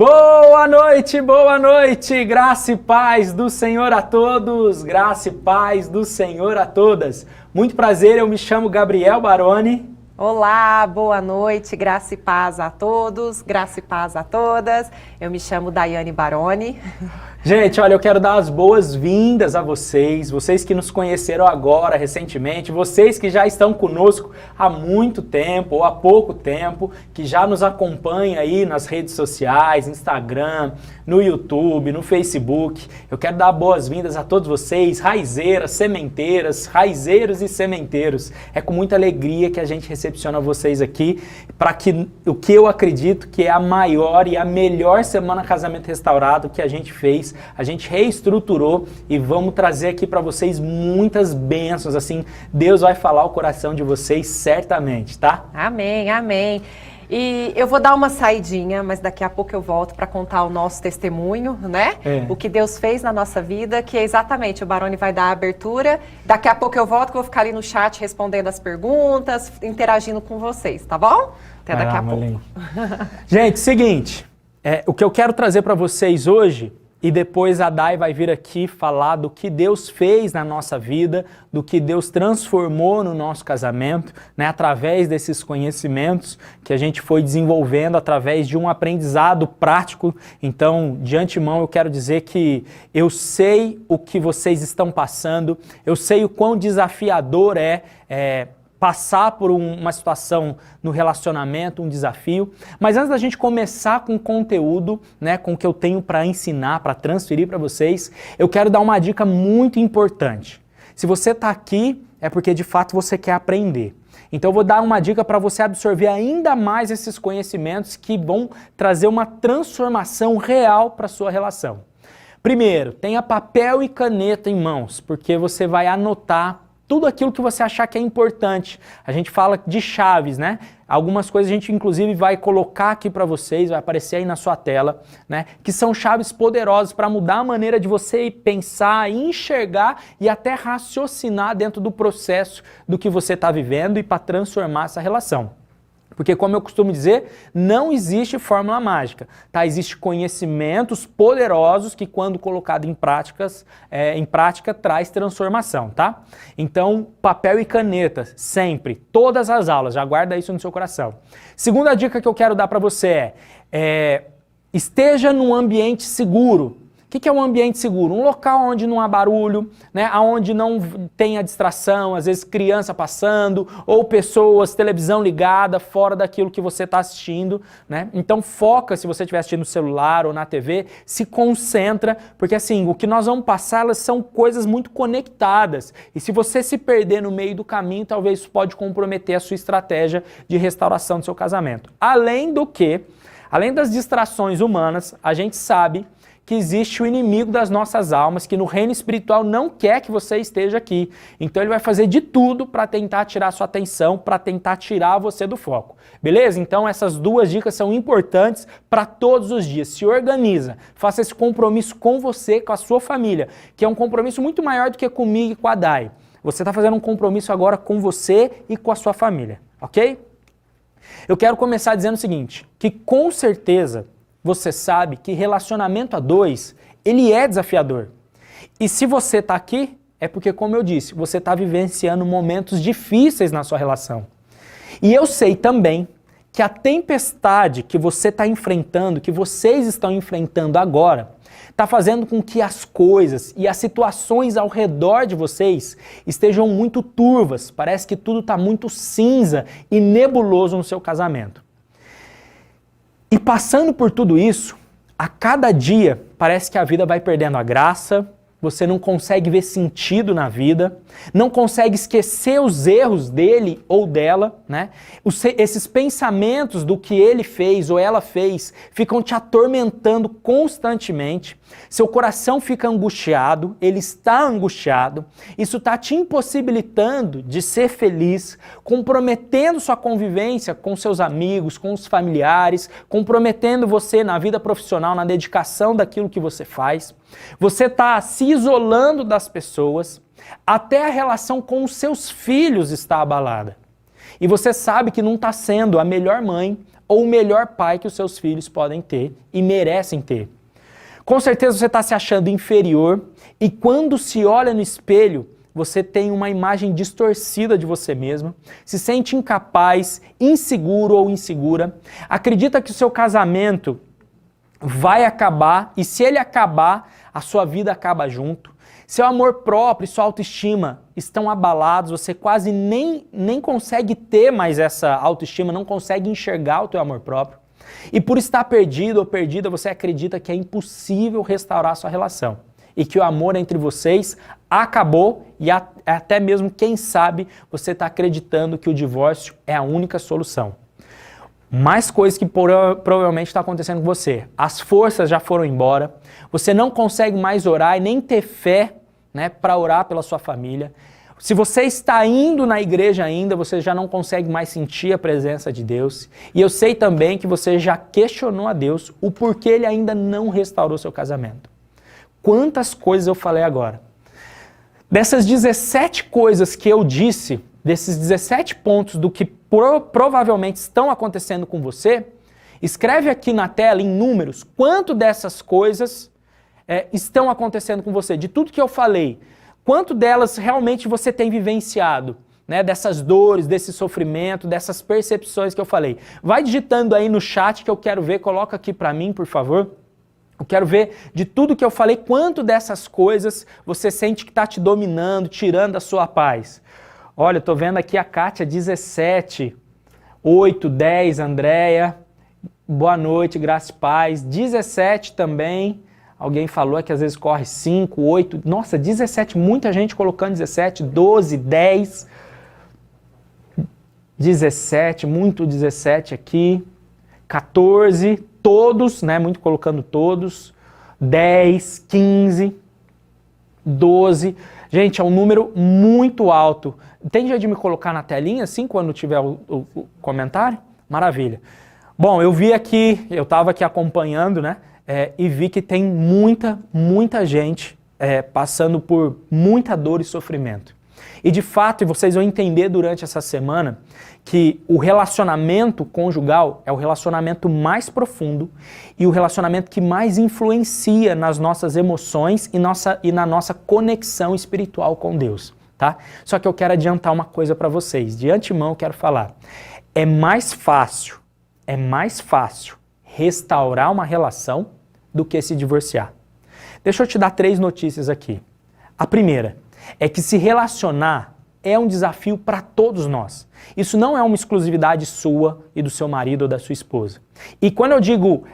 Boa noite, graça e paz do Senhor a todos, graça e paz do Senhor a todas. Muito prazer, eu me chamo Gabriel Baroni. Olá, boa noite, graça e paz a todos, graça e paz a todas. Eu me chamo Daiane Baroni. Gente, olha, eu quero dar as boas-vindas a vocês que nos conheceram agora, recentemente, vocês que já estão conosco há muito tempo ou há pouco tempo, que já nos acompanham aí nas redes sociais, Instagram, no YouTube, no Facebook. Eu quero dar boas-vindas a todos vocês, raizeiras, sementeiras, raizeiros e sementeiros. É com muita alegria que a gente recepciona vocês aqui para que o que eu acredito que é a maior e a melhor Semana Casamento Restaurado que a gente fez. A gente reestruturou e vamos trazer aqui para vocês muitas bênçãos, assim, Deus vai falar o coração de vocês certamente, tá? Amém, amém. E eu vou dar uma saidinha, mas daqui a pouco eu volto para contar o nosso testemunho, né? O que Deus fez na nossa vida, que é exatamente, o Baroni vai dar a abertura. Daqui a pouco eu volto, que eu vou ficar ali no chat respondendo as perguntas, interagindo com vocês, tá bom? Até daqui a pouco. Gente, seguinte, o que eu quero trazer para vocês hoje, e depois a Dai vai vir aqui falar do que Deus fez na nossa vida, do que Deus transformou no nosso casamento, né, através desses conhecimentos que a gente foi desenvolvendo através de um aprendizado prático. Então, de antemão, eu quero dizer que eu sei o que vocês estão passando, eu sei o quão desafiador passar por uma situação no relacionamento, um desafio. Mas antes da gente começar com o conteúdo, né, com o que eu tenho para ensinar, para transferir para vocês, eu quero dar uma dica muito importante. Se você está aqui, é porque de fato você quer aprender. Então eu vou dar uma dica para você absorver ainda mais esses conhecimentos que vão trazer uma transformação real para a sua relação. Primeiro, tenha papel e caneta em mãos, porque você vai anotar tudo aquilo que você achar que é importante. A gente fala de chaves, né? Algumas coisas a gente inclusive vai colocar aqui para vocês, vai aparecer aí na sua tela, né? Que são chaves poderosas para mudar a maneira de você pensar, enxergar e até raciocinar dentro do processo do que você está vivendo e para transformar essa relação. Porque, como eu costumo dizer, não existe fórmula mágica, tá? Existem conhecimentos poderosos que, quando colocado em prática, traz transformação, tá? Então, papel e caneta, sempre, todas as aulas, já guarda isso no seu coração. Segunda dica que eu quero dar para você esteja num ambiente seguro. O que é um ambiente seguro? Um local onde não há barulho, né? Onde não tenha distração, às vezes criança passando, ou pessoas, televisão ligada, fora daquilo que você está assistindo, né? Então foca, se você estiver assistindo no celular ou na TV, se concentra, porque assim, o que nós vamos passar, elas são coisas muito conectadas, e se você se perder no meio do caminho, talvez isso pode comprometer a sua estratégia de restauração do seu casamento. Além das distrações humanas, a gente sabe que existe o inimigo das nossas almas, que no reino espiritual não quer que você esteja aqui. Então ele vai fazer de tudo para tentar tirar sua atenção, para tentar tirar você do foco. Beleza? Então essas duas dicas são importantes para todos os dias. Se organiza, faça esse compromisso com você, com a sua família, que é um compromisso muito maior do que comigo e com a Dai. Você está fazendo um compromisso agora com você e com a sua família, ok? Eu quero começar dizendo o seguinte, que com certeza você sabe que relacionamento a dois, ele é desafiador. E se você está aqui, é porque, como eu disse, você está vivenciando momentos difíceis na sua relação. E eu sei também que a tempestade que você está enfrentando, que vocês estão enfrentando agora, está fazendo com que as coisas e as situações ao redor de vocês estejam muito turvas. Parece que tudo está muito cinza e nebuloso no seu casamento. E passando por tudo isso, a cada dia parece que a vida vai perdendo a graça, você não consegue ver sentido na vida, não consegue esquecer os erros dele ou dela, né? Esses pensamentos do que ele fez ou ela fez ficam te atormentando constantemente, seu coração fica angustiado, ele está angustiado, isso está te impossibilitando de ser feliz, comprometendo sua convivência com seus amigos, com os familiares, comprometendo você na vida profissional, na dedicação daquilo que você faz. Você está se isolando das pessoas, até a relação com os seus filhos está abalada. E você sabe que não está sendo a melhor mãe ou o melhor pai que os seus filhos podem ter e merecem ter. Com certeza você está se achando inferior e quando se olha no espelho, você tem uma imagem distorcida de você mesmo, se sente incapaz, inseguro ou insegura, acredita que o seu casamento vai acabar e se ele acabar, a sua vida acaba junto. Seu amor próprio e sua autoestima estão abalados, você quase nem consegue ter mais essa autoestima, não consegue enxergar o teu amor próprio. E por estar perdido ou perdida, você acredita que é impossível restaurar a sua relação. E que o amor entre vocês acabou e até mesmo, quem sabe, você está acreditando que o divórcio é a única solução. Mais coisas que provavelmente está acontecendo com você. As forças já foram embora, você não consegue mais orar e nem ter fé, né, para orar pela sua família. Se você está indo na igreja ainda, você já não consegue mais sentir a presença de Deus. E eu sei também que você já questionou a Deus o porquê Ele ainda não restaurou seu casamento. Quantas coisas eu falei agora. Dessas 17 coisas que eu disse, desses 17 pontos do que provavelmente estão acontecendo com você, escreve aqui na tela em números quanto dessas coisas estão acontecendo com você. De tudo que eu falei, quanto delas realmente você tem vivenciado, né, dessas dores, desse sofrimento, dessas percepções que eu falei. Vai digitando aí no chat que eu quero ver, coloca aqui para mim, por favor. Eu quero ver de tudo que eu falei, quanto dessas coisas você sente que está te dominando, tirando a sua paz. Olha, eu estou vendo aqui a Kátia, 17, 8, 10, Andréia, boa noite, graça e paz. 17 também, alguém falou que às vezes corre 5, 8, nossa, 17, muita gente colocando 17, 12, 10, 17, muito 17 aqui, 14, todos, né, muito colocando todos, 10, 15, 12, gente, é um número muito alto. Tem jeito de me colocar na telinha, assim, quando tiver o comentário? Maravilha. Bom, eu vi aqui, eu estava aqui acompanhando, né, e vi que tem muita gente passando por muita dor e sofrimento. E de fato, vocês vão entender durante essa semana que o relacionamento conjugal é o relacionamento mais profundo e o relacionamento que mais influencia nas nossas emoções e na nossa conexão espiritual com Deus, tá? Só que eu quero adiantar uma coisa para vocês. De antemão eu quero falar. É mais fácil restaurar uma relação do que se divorciar. Deixa eu te dar 3 notícias aqui. A primeira é que se relacionar é um desafio para todos nós. Isso não é uma exclusividade sua e do seu marido ou da sua esposa. E quando eu digo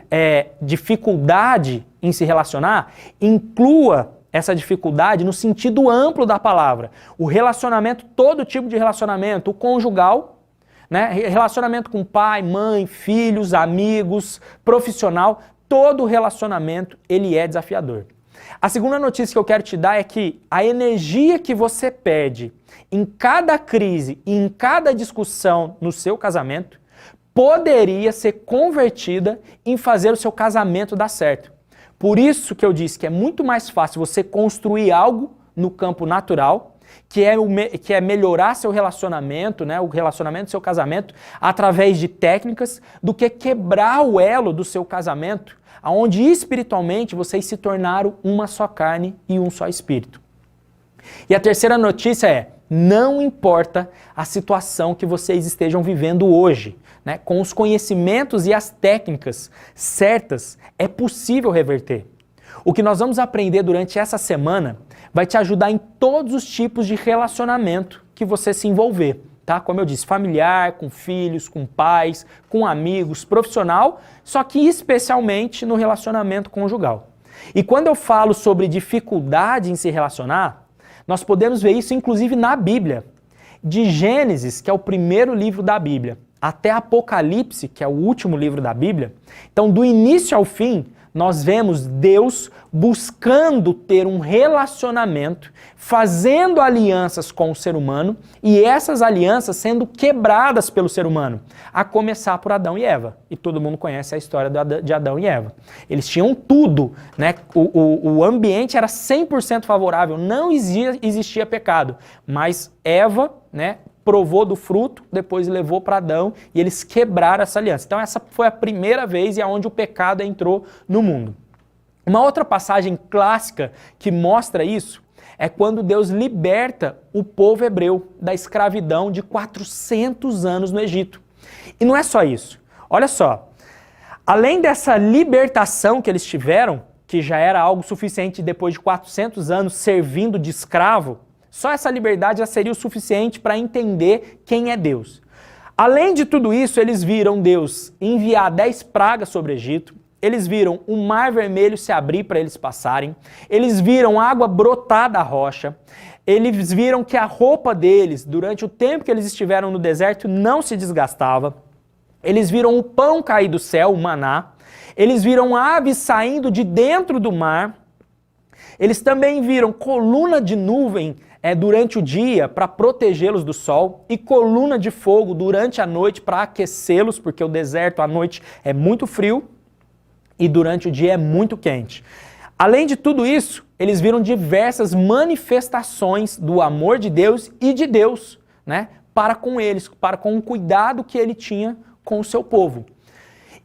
dificuldade em se relacionar, inclua essa dificuldade no sentido amplo da palavra. O relacionamento, todo tipo de relacionamento, o conjugal, né? Relacionamento com pai, mãe, filhos, amigos, profissional, todo relacionamento ele é desafiador. A segunda notícia que eu quero te dar é que a energia que você pede em cada crise e em cada discussão no seu casamento poderia ser convertida em fazer o seu casamento dar certo. Por isso que eu disse que é muito mais fácil você construir algo no campo natural, que é melhorar seu relacionamento, né, o relacionamento do seu casamento, através de técnicas, do que quebrar o elo do seu casamento, onde espiritualmente vocês se tornaram uma só carne e um só espírito. E a terceira notícia é, não importa a situação que vocês estejam vivendo hoje, né, com os conhecimentos e as técnicas certas, é possível reverter. O que nós vamos aprender durante essa semana vai te ajudar em todos os tipos de relacionamento que você se envolver, tá? Como eu disse, familiar, com filhos, com pais, com amigos, profissional, só que especialmente no relacionamento conjugal. E quando eu falo sobre dificuldade em se relacionar, nós podemos ver isso inclusive na Bíblia. De Gênesis, que é o primeiro livro da Bíblia, até Apocalipse, que é o último livro da Bíblia. Então, do início ao fim, nós vemos Deus buscando ter um relacionamento, fazendo alianças com o ser humano e essas alianças sendo quebradas pelo ser humano, a começar por Adão e Eva. E todo mundo conhece a história de Adão e Eva. Eles tinham tudo, né? O ambiente era 100% favorável, não existia pecado, mas Eva, né, provou do fruto, depois levou para Adão e eles quebraram essa aliança. Então essa foi a primeira vez e aonde o pecado entrou no mundo. Uma outra passagem clássica que mostra isso é quando Deus liberta o povo hebreu da escravidão de 400 anos no Egito. E não é só isso. Olha só, além dessa libertação que eles tiveram, que já era algo suficiente depois de 400 anos servindo de escravo, só essa liberdade já seria o suficiente para entender quem é Deus. Além de tudo isso, eles viram Deus enviar 10 pragas sobre o Egito, eles viram o Mar Vermelho se abrir para eles passarem, eles viram água brotar da rocha, eles viram que a roupa deles, durante o tempo que eles estiveram no deserto, não se desgastava, eles viram o pão cair do céu, o maná, eles viram aves saindo de dentro do mar, eles também viram coluna de nuvem durante o dia para protegê-los do sol e coluna de fogo durante a noite para aquecê-los, porque o deserto à noite é muito frio e durante o dia é muito quente. Além de tudo isso, eles viram diversas manifestações do amor de Deus e de Deus, né, para com eles, para com o cuidado que ele tinha com o seu povo.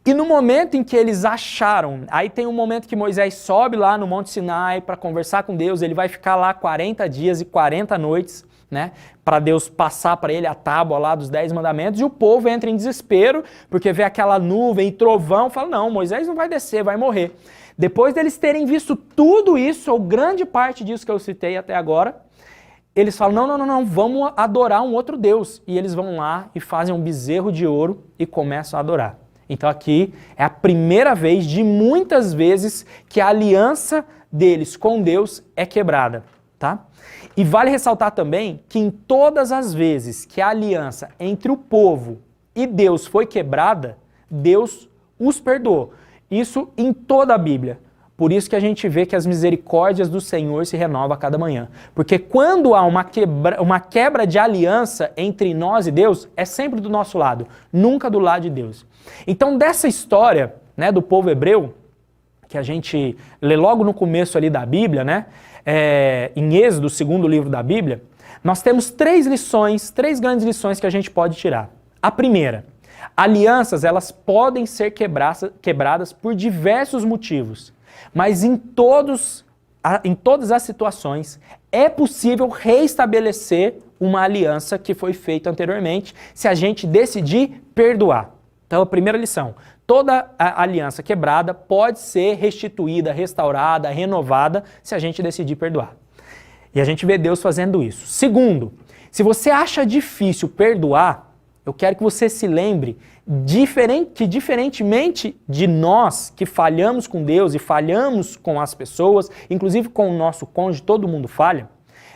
E no momento em que eles acharam, aí tem um momento que Moisés sobe lá no Monte Sinai para conversar com Deus, ele vai ficar lá 40 dias e 40 noites, né, para Deus passar para ele a tábua lá dos 10 mandamentos, e o povo entra em desespero, porque vê aquela nuvem e trovão, fala, não, Moisés não vai descer, vai morrer. Depois deles terem visto tudo isso, ou grande parte disso que eu citei até agora, eles falam, não, vamos adorar um outro Deus. E eles vão lá e fazem um bezerro de ouro e começam a adorar. Então aqui é a primeira vez de muitas vezes que a aliança deles com Deus é quebrada, tá? E vale ressaltar também que em todas as vezes que a aliança entre o povo e Deus foi quebrada, Deus os perdoou. Isso em toda a Bíblia. Por isso que a gente vê que as misericórdias do Senhor se renovam a cada manhã. Porque quando há uma quebra de aliança entre nós e Deus, é sempre do nosso lado, nunca do lado de Deus. Então dessa história, né, do povo hebreu, que a gente lê logo no começo ali da Bíblia, né, em Êxodo, o segundo livro da Bíblia, nós temos 3 grandes lições que a gente pode tirar. A primeira, alianças elas podem ser quebradas por diversos motivos. Mas em todas as situações é possível reestabelecer uma aliança que foi feita anteriormente se a gente decidir perdoar. Então a primeira lição, toda a aliança quebrada pode ser restituída, restaurada, renovada se a gente decidir perdoar. E a gente vê Deus fazendo isso. Segundo, se você acha difícil perdoar, eu quero que você se lembre que diferentemente de nós que falhamos com Deus e falhamos com as pessoas, inclusive com o nosso cônjuge, todo mundo falha,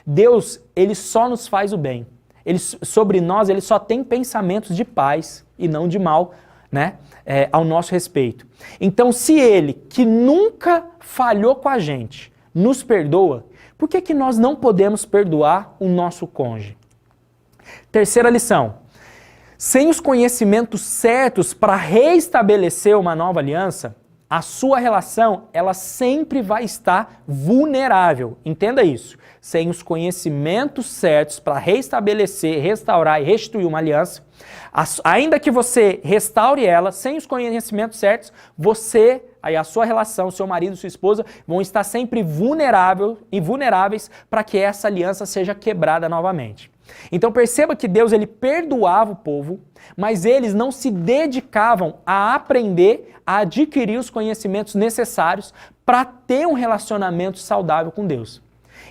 Deus, ele só nos faz o bem. Sobre nós, ele só tem pensamentos de paz e não de mal, né, ao nosso respeito. Então, se ele, que nunca falhou com a gente, nos perdoa, por que nós não podemos perdoar o nosso cônjuge? Terceira lição. Sem os conhecimentos certos para reestabelecer uma nova aliança, a sua relação ela sempre vai estar vulnerável. Entenda isso. Sem os conhecimentos certos para reestabelecer, restaurar e restituir uma aliança, ainda que você restaure ela, sem os conhecimentos certos, você, aí a sua relação, seu marido, sua esposa, vão estar sempre vulneráveis para que essa aliança seja quebrada novamente. Então perceba que Deus ele perdoava o povo, mas eles não se dedicavam a aprender, a adquirir os conhecimentos necessários para ter um relacionamento saudável com Deus.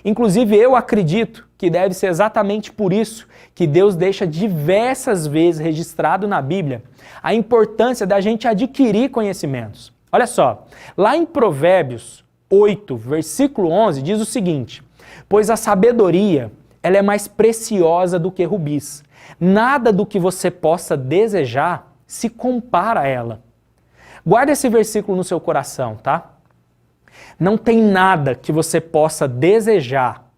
Inclusive eu acredito que deve ser exatamente por isso que Deus deixa diversas vezes registrado na Bíblia a importância da gente adquirir conhecimentos. Olha só, lá em Provérbios 8, versículo 11, diz o seguinte: pois a sabedoria ela é mais preciosa do que rubis. Nada do que você possa desejar se compara a ela. Guarda esse versículo no seu coração, tá? Não tem nada que você possa desejar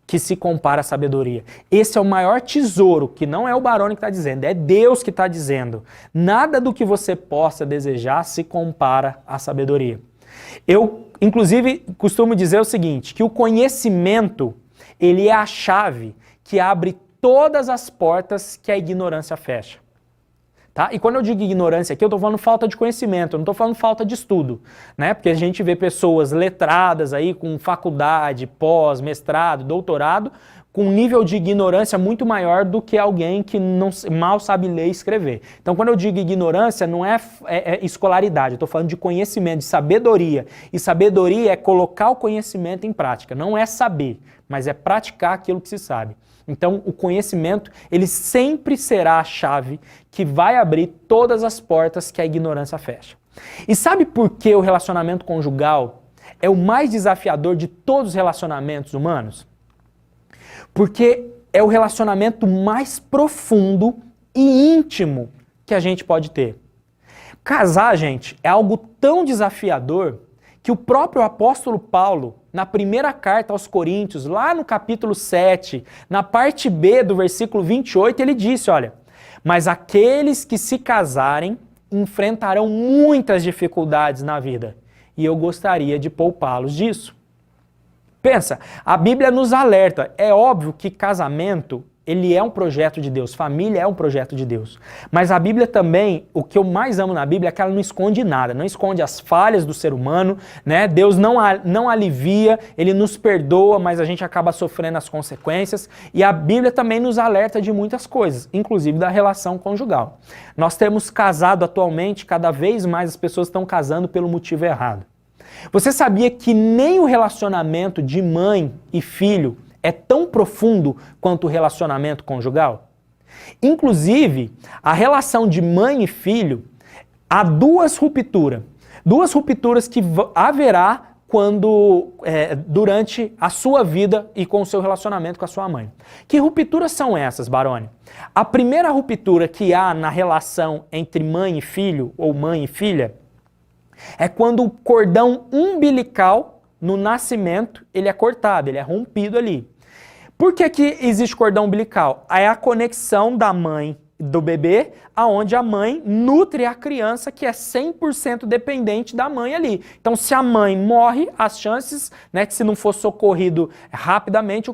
que se compara à sabedoria. Esse é o maior tesouro, que não é o Baroni que está dizendo, é Deus que está dizendo. Nada do que você possa desejar se compara à sabedoria. Eu, inclusive, costumo dizer o seguinte, que o conhecimento ele é a chave que abre todas as portas que a ignorância fecha. Tá? E quando eu digo ignorância aqui, eu estou falando falta de conhecimento, eu não estou falando falta de estudo, né? Porque a gente vê pessoas letradas aí com faculdade, pós, mestrado, doutorado, com um nível de ignorância muito maior do que alguém que mal sabe ler e escrever. Então, quando eu digo ignorância, não é escolaridade, eu estou falando de conhecimento, de sabedoria. E sabedoria é colocar o conhecimento em prática, não é saber, mas é praticar aquilo que se sabe. Então, o conhecimento, ele sempre será a chave que vai abrir todas as portas que a ignorância fecha. E sabe por que o relacionamento conjugal é o mais desafiador de todos os relacionamentos humanos? Porque é o relacionamento mais profundo e íntimo que a gente pode ter. Casar, gente, é algo tão desafiador que o próprio apóstolo Paulo, na primeira carta aos Coríntios, lá no capítulo 7, na parte B do versículo 28, ele disse, olha, mas aqueles que se casarem enfrentarão muitas dificuldades na vida, e eu gostaria de poupá-los disso. Pensa, a Bíblia nos alerta, é óbvio que casamento, ele é um projeto de Deus, família é um projeto de Deus. Mas a Bíblia também, o que eu mais amo na Bíblia é que ela não esconde nada, não esconde as falhas do ser humano, né? Deus não alivia, ele nos perdoa, mas a gente acaba sofrendo as consequências. E a Bíblia também nos alerta de muitas coisas, inclusive da relação conjugal. Nós temos casado atualmente, cada vez mais as pessoas estão casando pelo motivo errado. Você sabia que nem o relacionamento de mãe e filho é tão profundo quanto o relacionamento conjugal? Inclusive, a relação de mãe e filho, há duas rupturas que haverá durante a sua vida e com o seu relacionamento com a sua mãe. Que rupturas são essas, Baroni? A primeira ruptura que há na relação entre mãe e filho, ou mãe e filha, é quando o cordão umbilical no nascimento ele é cortado, ele é rompido ali. Por que que existe cordão umbilical? É a conexão da mãe do bebê, aonde a mãe nutre a criança que é 100% dependente da mãe ali. Então, se a mãe morre, as chances, né, que se não for socorrido rapidamente,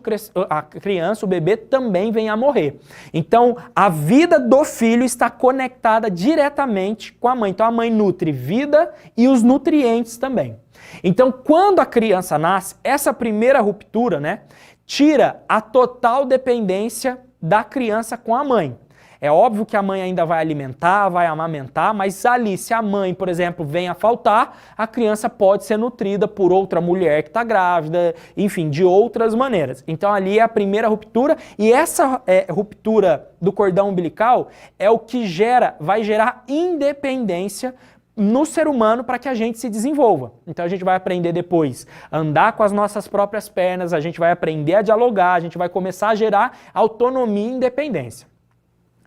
a criança, o bebê, também vem a morrer. Então, a vida do filho está conectada diretamente com a mãe. Então, a mãe nutre vida e os nutrientes também. Então, quando a criança nasce, essa primeira ruptura, né, tira a total dependência da criança com a mãe. É óbvio que a mãe ainda vai alimentar, vai amamentar, mas ali, se a mãe, por exemplo, vem a faltar, a criança pode ser nutrida por outra mulher que está grávida, enfim, de outras maneiras. Então ali é a primeira ruptura, e essa ruptura do cordão umbilical é o que vai gerar independência no ser humano para que a gente se desenvolva. Então a gente vai aprender depois a andar com as nossas próprias pernas, a gente vai aprender a dialogar, a gente vai começar a gerar autonomia e independência.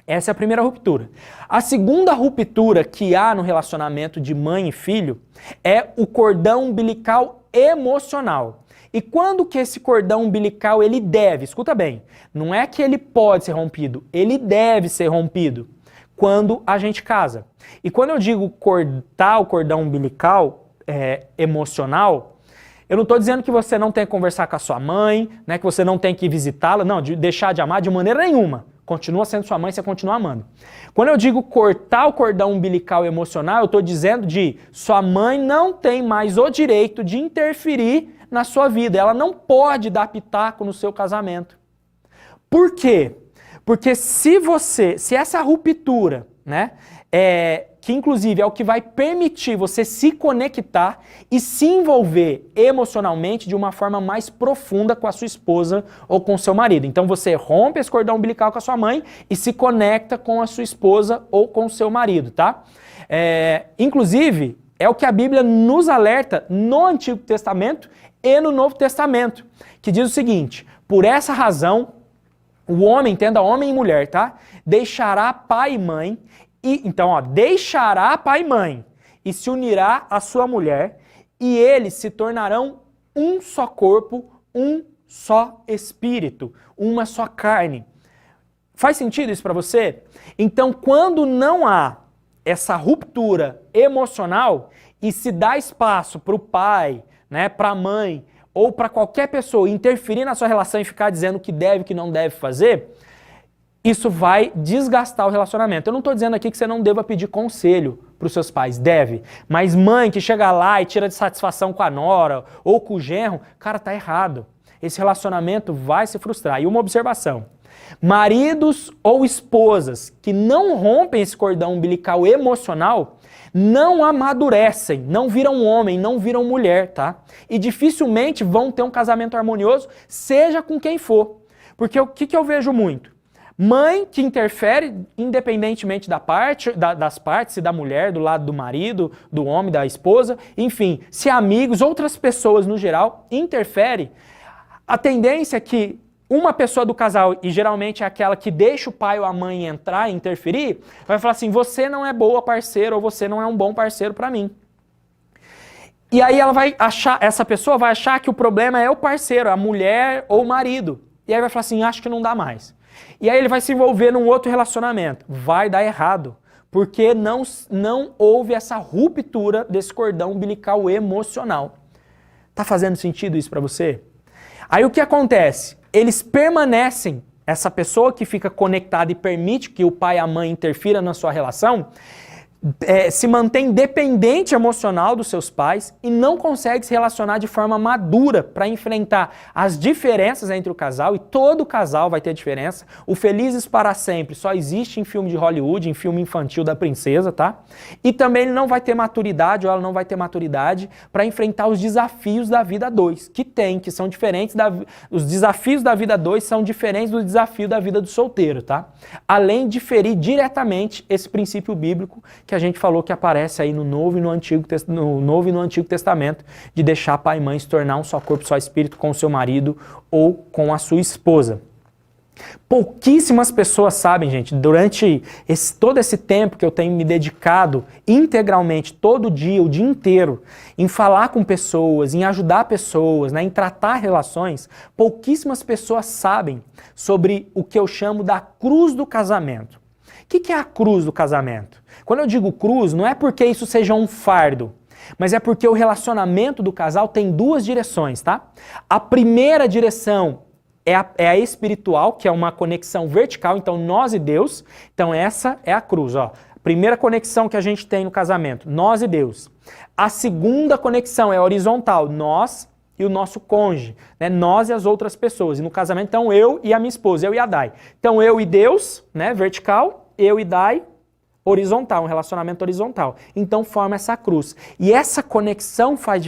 Essa é a primeira ruptura. A segunda ruptura que há no relacionamento de mãe e filho é o cordão umbilical emocional. E quando que esse cordão umbilical ele deve, escuta bem, não é que ele pode ser rompido, ele deve ser rompido quando a gente casa. E quando eu digo cortar o cordão umbilical emocional, eu não estou dizendo que você não tem que conversar com a sua mãe, né, que você não tem que visitá-la, não, de deixar de amar de maneira nenhuma. Continua sendo sua mãe, você continua amando. Quando eu digo cortar o cordão umbilical emocional, eu estou dizendo de sua mãe não tem mais o direito de interferir na sua vida. Ela não pode dar pitaco no seu casamento. Por quê? Porque se essa ruptura, né, que inclusive é o que vai permitir você se conectar e se envolver emocionalmente de uma forma mais profunda com a sua esposa ou com o seu marido. Então você rompe esse cordão umbilical com a sua mãe e se conecta com a sua esposa ou com o seu marido, tá? Inclusive, é o que a Bíblia nos alerta no Antigo Testamento e no Novo Testamento, que diz o seguinte: por essa razão, o homem, entenda homem e mulher, tá? Deixará pai e mãe. Então, deixará pai e mãe e se unirá à sua mulher, e eles se tornarão um só corpo, um só espírito, uma só carne. Faz sentido isso para você? Então, quando não há essa ruptura emocional e se dá espaço para o pai, né, para a mãe ou para qualquer pessoa interferir na sua relação e ficar dizendo o que deve e o que não deve fazer, isso vai desgastar o relacionamento. Eu não estou dizendo aqui que você não deva pedir conselho para os seus pais, deve. Mas mãe que chega lá e tira de satisfação com a nora ou com o genro, cara, tá errado. Esse relacionamento vai se frustrar. E uma observação, maridos ou esposas que não rompem esse cordão umbilical emocional, não amadurecem, não viram homem, não viram mulher, tá? E dificilmente vão ter um casamento harmonioso, seja com quem for. Porque o que eu vejo muito? Mãe que interfere, independentemente das partes, se da mulher, do lado do marido, do homem, da esposa, enfim, se amigos, outras pessoas no geral, interfere, a tendência é que uma pessoa do casal, e geralmente é aquela que deixa o pai ou a mãe entrar e interferir, vai falar assim, você não é boa parceira ou você não é um bom parceiro para mim. E aí essa pessoa vai achar que o problema é o parceiro, a mulher ou o marido. E aí vai falar assim, acho que não dá mais. E aí ele vai se envolver num outro relacionamento. Vai dar errado, porque não houve essa ruptura desse cordão umbilical emocional. Tá fazendo sentido isso para você? Aí o que acontece? Eles permanecem, essa pessoa que fica conectada e permite que o pai e a mãe interfiram na sua relação, se mantém dependente emocional dos seus pais e não consegue se relacionar de forma madura para enfrentar as diferenças entre o casal, e todo casal vai ter diferença. O Felizes para Sempre só existe em filme de Hollywood, em filme infantil da princesa, tá? E também ele não vai ter maturidade, ou ela não vai ter maturidade para enfrentar os desafios da vida 2, que são diferentes, os desafios da vida 2 são diferentes do desafio da vida do solteiro, tá? Além de ferir diretamente esse princípio bíblico que a gente falou que aparece aí no Novo e no Antigo Testamento, de deixar pai e mãe se tornar um só corpo, só espírito com o seu marido ou com a sua esposa. Pouquíssimas pessoas sabem, gente, durante todo esse tempo que eu tenho me dedicado integralmente, todo dia, o dia inteiro, em falar com pessoas, em ajudar pessoas, né, em tratar relações, pouquíssimas pessoas sabem sobre o que eu chamo da cruz do casamento. O que é a cruz do casamento? Quando eu digo cruz, não é porque isso seja um fardo, mas é porque o relacionamento do casal tem duas direções, tá? A primeira direção é a espiritual, que é uma conexão vertical, então nós e Deus. Então essa é a cruz, ó. Primeira conexão que a gente tem no casamento, nós e Deus. A segunda conexão é horizontal, nós e o nosso cônjuge, né? Nós e as outras pessoas. E no casamento, então, eu e a minha esposa, eu e a Dai. Então eu e Deus, né, vertical, eu e Dai, horizontal, um relacionamento horizontal. Então forma essa cruz. E essa conexão faz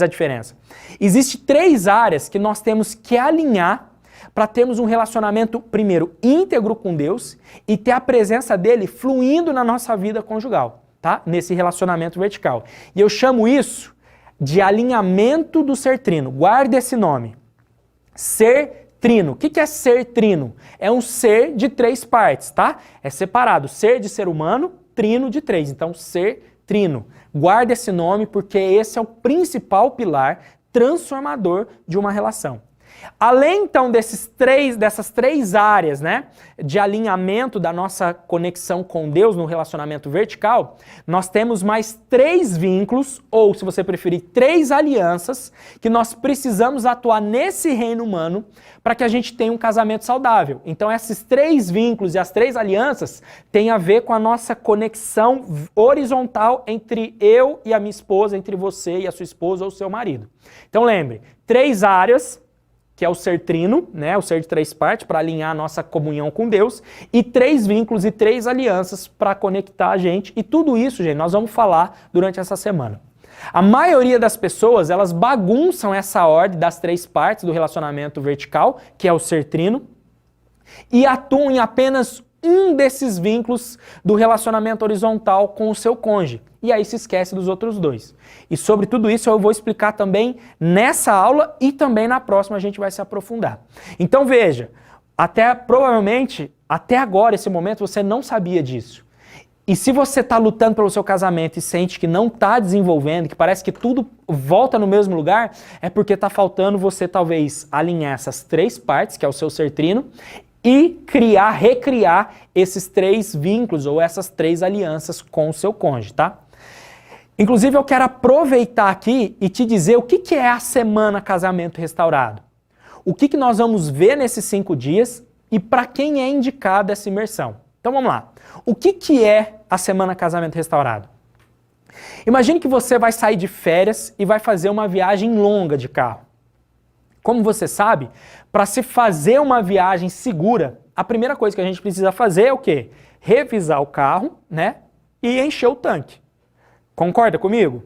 a diferença. Existem 3 áreas que nós temos que alinhar para termos um relacionamento, primeiro, íntegro com Deus e ter a presença dele fluindo na nossa vida conjugal, tá? Nesse relacionamento vertical. E eu chamo isso de alinhamento do ser trino. Guarde esse nome. Ser trino. O que é ser trino? É um ser de 3 partes, tá? É separado. Ser de ser humano, trino de 3. Então, ser trino. Guarde esse nome porque esse é o principal pilar transformador de uma relação. Além, então, dessas três áreas, né, de alinhamento da nossa conexão com Deus no relacionamento vertical, nós temos mais 3 vínculos, ou, se você preferir, 3 alianças, que nós precisamos atuar nesse reino humano para que a gente tenha um casamento saudável. Então, esses 3 vínculos e as 3 alianças têm a ver com a nossa conexão horizontal entre eu e a minha esposa, entre você e a sua esposa ou o seu marido. Então, lembre, 3 áreas, que é o ser trino, né, o ser de 3 partes, para alinhar a nossa comunhão com Deus, e 3 vínculos e 3 alianças para conectar a gente. E tudo isso, gente, nós vamos falar durante essa semana. A maioria das pessoas, elas bagunçam essa ordem das 3 partes do relacionamento vertical, que é o ser trino, e atuam em apenas um desses vínculos do relacionamento horizontal com o seu cônjuge. E aí se esquece dos outros 2. E sobre tudo isso eu vou explicar também nessa aula e também na próxima a gente vai se aprofundar. Então veja, provavelmente, até agora, esse momento, você não sabia disso. E se você está lutando pelo seu casamento e sente que não está desenvolvendo, que parece que tudo volta no mesmo lugar, é porque está faltando você talvez alinhar essas 3 partes, que é o seu ser trino, e recriar esses 3 vínculos ou essas 3 alianças com o seu cônjuge, tá? Inclusive, eu quero aproveitar aqui e te dizer o que é a Semana Casamento Restaurado. O que nós vamos ver nesses 5 dias e para quem é indicada essa imersão. Então vamos lá. O que é a Semana Casamento Restaurado? Imagine que você vai sair de férias e vai fazer uma viagem longa de carro. Como você sabe, para se fazer uma viagem segura, a primeira coisa que a gente precisa fazer é o quê? Revisar o carro, né? E encher o tanque. Concorda comigo?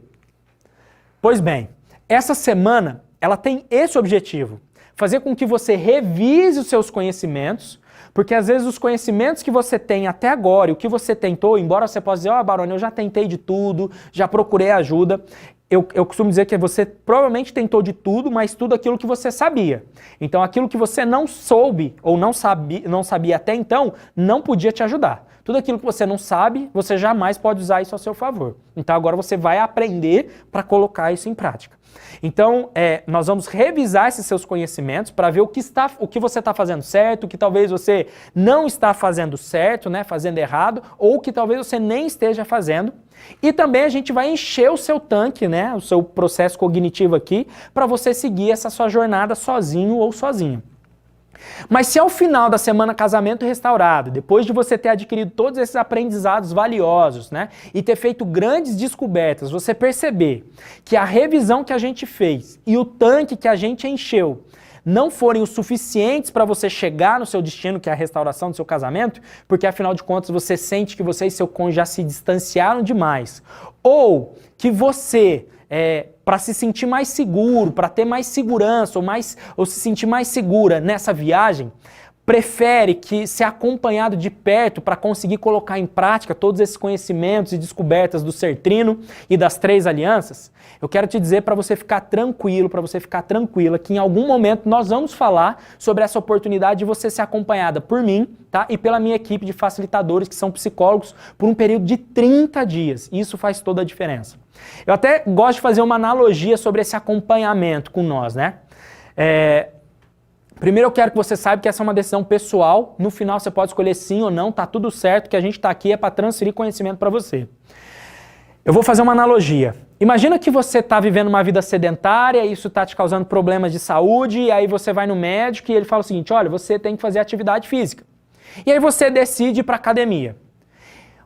Pois bem, essa semana ela tem esse objetivo, fazer com que você revise os seus conhecimentos, porque às vezes os conhecimentos que você tem até agora e o que você tentou, embora você possa dizer, Baroni, eu já tentei de tudo, já procurei ajuda, eu costumo dizer que você provavelmente tentou de tudo, mas tudo aquilo que você sabia. Então aquilo que você não soube ou não sabia até então, não podia te ajudar. Tudo aquilo que você não sabe, você jamais pode usar isso a seu favor. Então agora você vai aprender para colocar isso em prática. Então, nós vamos revisar esses seus conhecimentos para ver o que você está fazendo certo, o que talvez você não está fazendo certo, né, fazendo errado, ou o que talvez você nem esteja fazendo. E também a gente vai encher o seu tanque, né, o seu processo cognitivo aqui, para você seguir essa sua jornada sozinho ou sozinho. Mas se ao final da Semana Casamento Restaurado, depois de você ter adquirido todos esses aprendizados valiosos, né, e ter feito grandes descobertas, você perceber que a revisão que a gente fez e o tanque que a gente encheu não forem o suficientes para você chegar no seu destino, que é a restauração do seu casamento, porque afinal de contas você sente que você e seu cônjuge já se distanciaram demais, ou que você... para se sentir mais seguro, para ter mais segurança ou se sentir mais segura nessa viagem, prefere que ser acompanhado de perto para conseguir colocar em prática todos esses conhecimentos e descobertas do Ser Trino e das Três Alianças, eu quero te dizer para você ficar tranquilo, para você ficar tranquila, que em algum momento nós vamos falar sobre essa oportunidade de você ser acompanhada por mim, tá? E pela minha equipe de facilitadores, que são psicólogos, por um período de 30 dias. Isso faz toda a diferença. Eu até gosto de fazer uma analogia sobre esse acompanhamento com nós, né? Primeiro eu quero que você saiba que essa é uma decisão pessoal, no final você pode escolher sim ou não, tá tudo certo, que a gente tá aqui é para transferir conhecimento para você. Eu vou fazer uma analogia. Imagina que você está vivendo uma vida sedentária, isso está te causando problemas de saúde, e aí você vai no médico e ele fala o seguinte, olha, você tem que fazer atividade física. E aí você decide ir para a academia.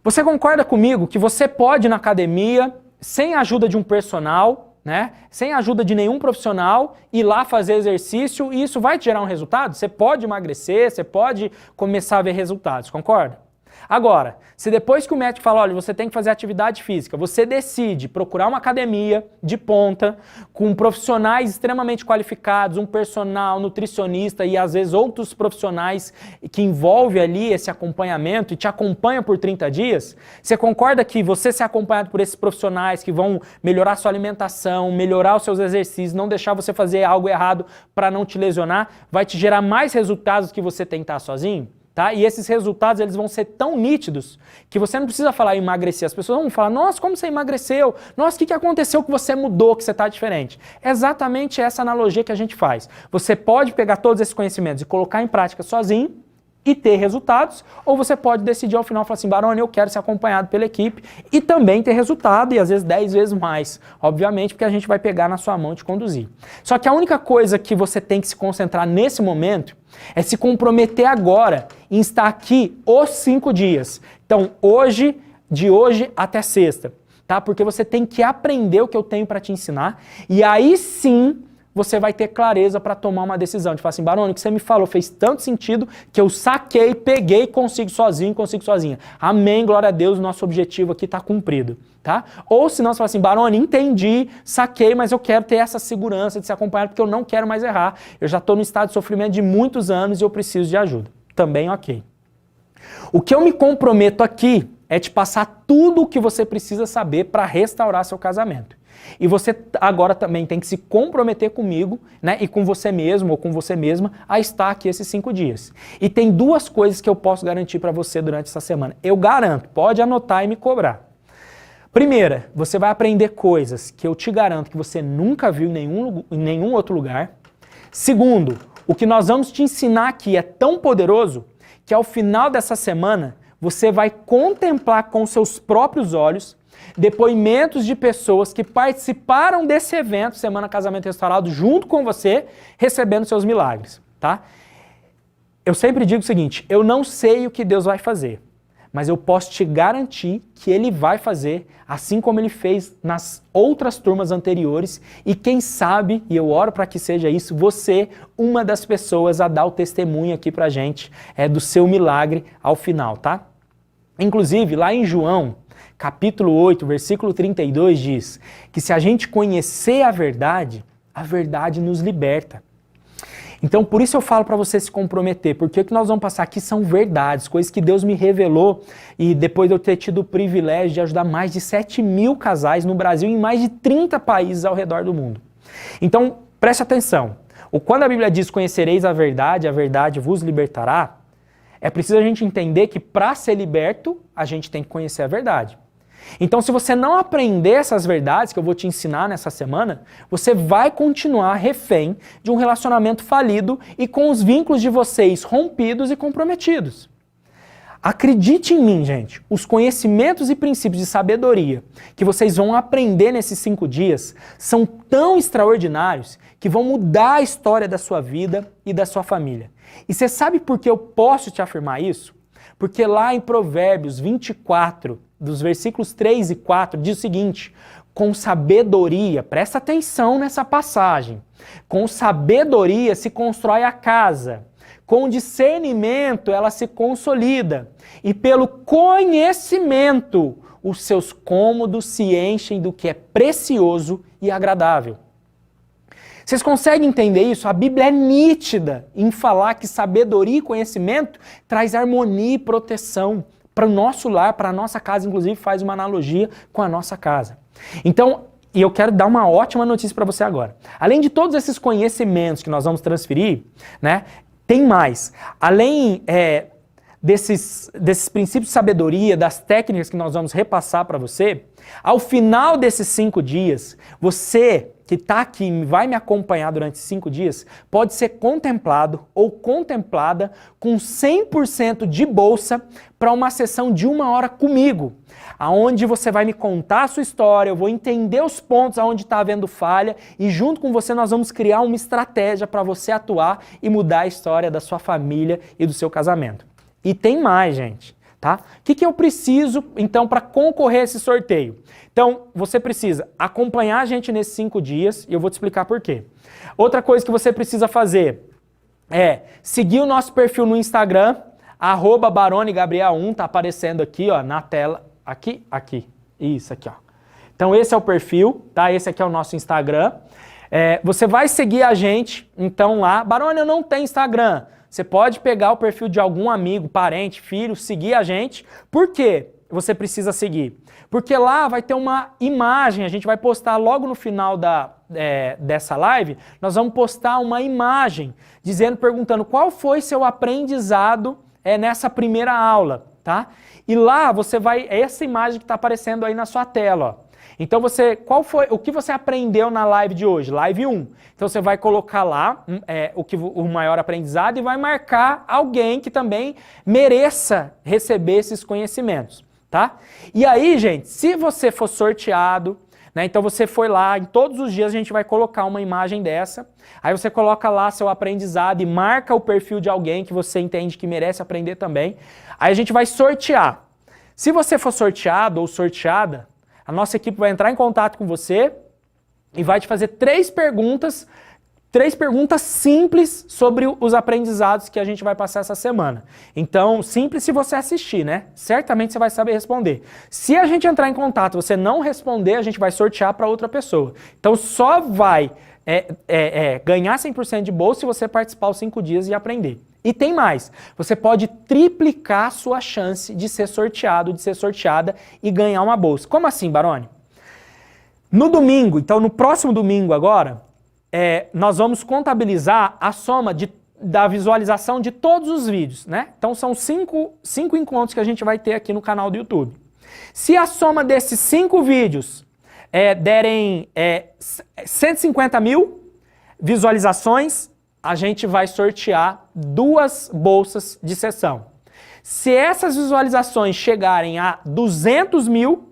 Você concorda comigo que você pode ir na academia sem a ajuda de um personal, né? Sem a ajuda de nenhum profissional, ir lá fazer exercício e isso vai te gerar um resultado? Você pode emagrecer, você pode começar a ver resultados, concorda? Agora, se depois que o médico fala, olha, você tem que fazer atividade física, você decide procurar uma academia de ponta, com profissionais extremamente qualificados, um personal, nutricionista e às vezes outros profissionais que envolvem ali esse acompanhamento e te acompanham por 30 dias, você concorda que você ser acompanhado por esses profissionais que vão melhorar sua alimentação, melhorar os seus exercícios, não deixar você fazer algo errado para não te lesionar, vai te gerar mais resultados que você tentar sozinho? Tá? E esses resultados eles vão ser tão nítidos que você não precisa falar em emagrecer. As pessoas vão falar, nossa, como você emagreceu? Nossa, o que aconteceu que você mudou, que você está diferente? É exatamente essa analogia que a gente faz. Você pode pegar todos esses conhecimentos e colocar em prática sozinho e ter resultados, ou você pode decidir ao final, falar assim, Baroni, eu quero ser acompanhado pela equipe e também ter resultado, e às vezes 10 vezes mais, obviamente, porque a gente vai pegar na sua mão e te conduzir. Só que a única coisa que você tem que se concentrar nesse momento é se comprometer agora em estar aqui os 5 dias. Então, de hoje até sexta, tá? Porque você tem que aprender o que eu tenho para te ensinar, e aí sim você vai ter clareza para tomar uma decisão, de falar assim, Baroni, o que você me falou fez tanto sentido que eu saquei, peguei, consigo sozinha. Amém, glória a Deus, o nosso objetivo aqui está cumprido, tá? Ou se não, você fala assim, Baroni, entendi, saquei, mas eu quero ter essa segurança de ser acompanhado porque eu não quero mais errar. Eu já estou no estado de sofrimento de muitos anos e eu preciso de ajuda. Também ok. O que eu me comprometo aqui é te passar tudo o que você precisa saber para restaurar seu casamento. E você agora também tem que se comprometer comigo, né, e com você mesmo ou com você mesma a estar aqui esses 5 dias. E tem 2 coisas que eu posso garantir para você durante essa semana. Eu garanto, pode anotar e me cobrar. Primeira, você vai aprender coisas que eu te garanto que você nunca viu em nenhum outro lugar. Segundo, o que nós vamos te ensinar aqui é tão poderoso que ao final dessa semana você vai contemplar com seus próprios olhos depoimentos de pessoas que participaram desse evento, Semana Casamento Restaurado, junto com você, recebendo seus milagres, tá? eu sempre digo o seguinte, eu não sei o que Deus vai fazer, mas eu posso te garantir que Ele vai fazer, assim como Ele fez nas outras turmas anteriores, e quem sabe, e eu oro para que seja isso, você, uma das pessoas a dar o testemunho aqui pra gente, do seu milagre ao final, tá? Inclusive, lá em João, capítulo 8, versículo 32 diz que se a gente conhecer a verdade nos liberta. Então, por isso eu falo para você se comprometer, porque o que nós vamos passar aqui são verdades, coisas que Deus me revelou, e depois de eu ter tido o privilégio de ajudar mais de 7.000 casais no Brasil e em mais de 30 países ao redor do mundo. Então, preste atenção. Quando a Bíblia diz conhecereis a verdade vos libertará, é preciso a gente entender que para ser liberto, a gente tem que conhecer a verdade. Então, se você não aprender essas verdades que eu vou te ensinar nessa semana, você vai continuar refém de um relacionamento falido e com os vínculos de vocês rompidos e comprometidos. Acredite em mim, gente, os conhecimentos e princípios de sabedoria que vocês vão aprender nesses 5 dias são tão extraordinários que vão mudar a história da sua vida e da sua família. E você sabe por que eu posso te afirmar isso? Porque lá em Provérbios 24, dos versículos 3 e 4, diz o seguinte: com sabedoria, presta atenção nessa passagem, com sabedoria se constrói a casa, com discernimento ela se consolida, e pelo conhecimento os seus cômodos se enchem do que é precioso e agradável. Vocês conseguem entender isso? A Bíblia é nítida em falar que sabedoria e conhecimento traz harmonia e proteção para o nosso lar, para a nossa casa, inclusive faz uma analogia com a nossa casa. Então, e eu quero dar uma ótima notícia para você agora. Além de todos esses conhecimentos que nós vamos transferir, né, tem mais. Além desses princípios de sabedoria, das técnicas que nós vamos repassar para você, ao final desses 5 dias, você que está aqui e vai me acompanhar durante 5 dias, pode ser contemplado ou contemplada com 100% de bolsa para uma sessão de 1 hora comigo, aonde você vai me contar a sua história, eu vou entender os pontos aonde está havendo falha e junto com você nós vamos criar uma estratégia para você atuar e mudar a história da sua família e do seu casamento. E tem mais, gente, tá? O que eu preciso, então, para concorrer a esse sorteio? Então, você precisa acompanhar a gente nesses 5 dias e eu vou te explicar por quê. Outra coisa que você precisa fazer é seguir o nosso perfil no Instagram, @baronegabriel1, tá aparecendo aqui, ó, na tela. Aqui. Isso aqui, ó. Então, esse é o perfil, tá? Esse aqui é o nosso Instagram. Você vai seguir a gente, então lá. Barone, eu não tenho Instagram. Você pode pegar o perfil de algum amigo, parente, filho, seguir a gente. Por quê você precisa seguir? Porque lá vai ter uma imagem, a gente vai postar logo no final dessa live, nós vamos postar uma imagem perguntando qual foi seu aprendizado nessa primeira aula, tá? E lá você vai, essa imagem que está aparecendo aí na sua tela, ó. Então o que você aprendeu na live de hoje? Live 1. Então você vai colocar lá o maior aprendizado e vai marcar alguém que também mereça receber esses conhecimentos, tá? E aí, gente, se você for sorteado, né, então você foi lá, em todos os dias a gente vai colocar uma imagem dessa, aí você coloca lá seu aprendizado e marca o perfil de alguém que você entende que merece aprender também, aí a gente vai sortear. Se você for sorteado ou sorteada, a nossa equipe vai entrar em contato com você e vai te fazer 3 perguntas simples sobre os aprendizados que a gente vai passar essa semana. Então, simples se você assistir, né? Certamente você vai saber responder. Se a gente entrar em contato e você não responder, a gente vai sortear para outra pessoa. Então, só vai ganhar 100% de bolsa se você participar os 5 dias e aprender. E tem mais, você pode triplicar a sua chance de ser sorteado, de ser sorteada e ganhar uma bolsa. Como assim, Barone? No domingo, então no próximo domingo agora, nós vamos contabilizar a soma da visualização de todos os vídeos, né? Então são 5 encontros que a gente vai ter aqui no canal do YouTube. Se a soma desses 5 vídeos derem 150 mil visualizações, a gente vai sortear 2 bolsas de sessão. Se essas visualizações chegarem a 200 mil,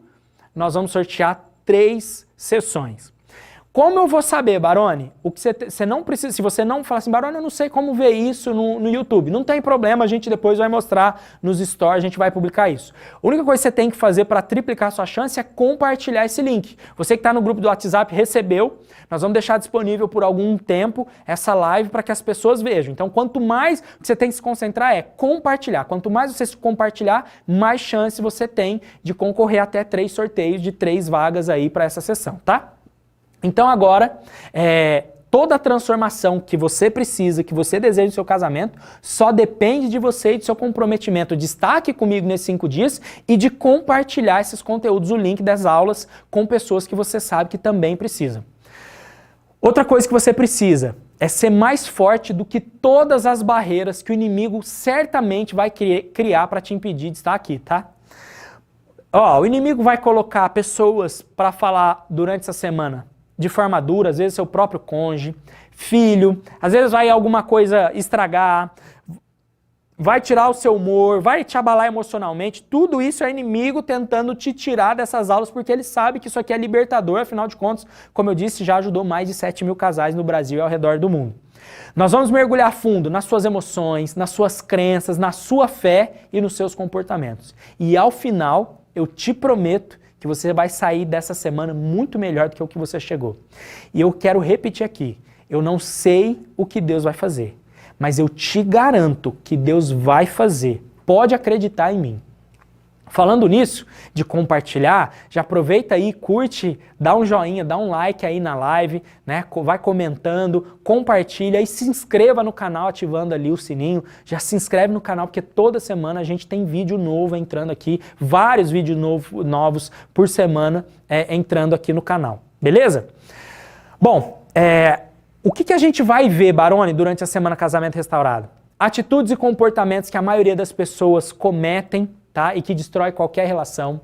nós vamos sortear 3 sessões. Como eu vou saber, Barone? O que você não precisa, se você não falar assim, Barone, eu não sei como ver isso no YouTube. Não tem problema, a gente depois vai mostrar nos stories, a gente vai publicar isso. A única coisa que você tem que fazer para triplicar a sua chance é compartilhar esse link. Você que está no grupo do WhatsApp recebeu, nós vamos deixar disponível por algum tempo essa live para que as pessoas vejam. Então, quanto mais o que você tem que se concentrar é compartilhar. Quanto mais você se compartilhar, mais chance você tem de concorrer até 3 sorteios de 3 vagas aí para essa sessão, tá? Então agora, toda a transformação que você precisa, que você deseja no seu casamento, só depende de você e do seu comprometimento de estar aqui comigo nesses 5 dias e de compartilhar esses conteúdos, o link das aulas, com pessoas que você sabe que também precisam. Outra coisa que você precisa é ser mais forte do que todas as barreiras que o inimigo certamente vai criar para te impedir de estar aqui, tá? O inimigo vai colocar pessoas para falar durante essa semana de forma dura, às vezes seu próprio cônjuge, filho, às vezes vai alguma coisa estragar, vai tirar o seu humor, vai te abalar emocionalmente, tudo isso é inimigo tentando te tirar dessas aulas porque ele sabe que isso aqui é libertador, afinal de contas, como eu disse, já ajudou mais de 7 mil casais no Brasil e ao redor do mundo. Nós vamos mergulhar fundo nas suas emoções, nas suas crenças, na sua fé e nos seus comportamentos. E ao final, eu te prometo que você vai sair dessa semana muito melhor do que o que você chegou. E eu quero repetir aqui, eu não sei o que Deus vai fazer, mas eu te garanto que Deus vai fazer. Pode acreditar em mim. Falando nisso, de compartilhar, já aproveita aí, curte, dá um joinha, dá um like aí na live, né? Vai comentando, compartilha e se inscreva no canal ativando ali o sininho. Já se inscreve no canal porque toda semana a gente tem vídeo novo entrando aqui, vários vídeos novos por semana entrando aqui no canal, beleza? Bom, o que a gente vai ver, Barone, durante a Semana Casamento Restaurado? Atitudes e comportamentos que a maioria das pessoas cometem, tá? E que destrói qualquer relação.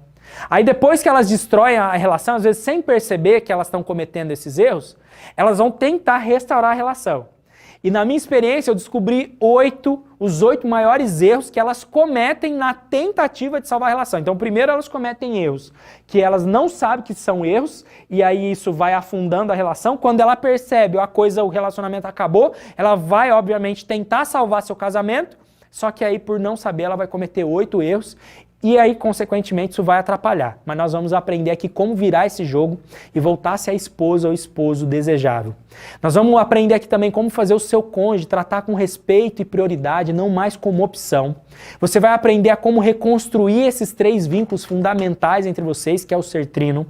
Aí depois que elas destroem a relação, às vezes sem perceber que elas estão cometendo esses erros, elas vão tentar restaurar a relação. E na minha experiência eu descobri os 8 maiores erros que elas cometem na tentativa de salvar a relação. Então primeiro elas cometem erros que elas não sabem que são erros, e aí isso vai afundando a relação. Quando ela percebe o relacionamento acabou, ela vai obviamente tentar salvar seu casamento, só que aí, por não saber, ela vai cometer 8 erros e aí, consequentemente, isso vai atrapalhar. Mas nós vamos aprender aqui como virar esse jogo e voltar a ser a esposa ou esposo desejável. Nós vamos aprender aqui também como fazer o seu cônjuge tratar com respeito e prioridade, não mais como opção. Você vai aprender a como reconstruir esses 3 vínculos fundamentais entre vocês, que é o ser trino.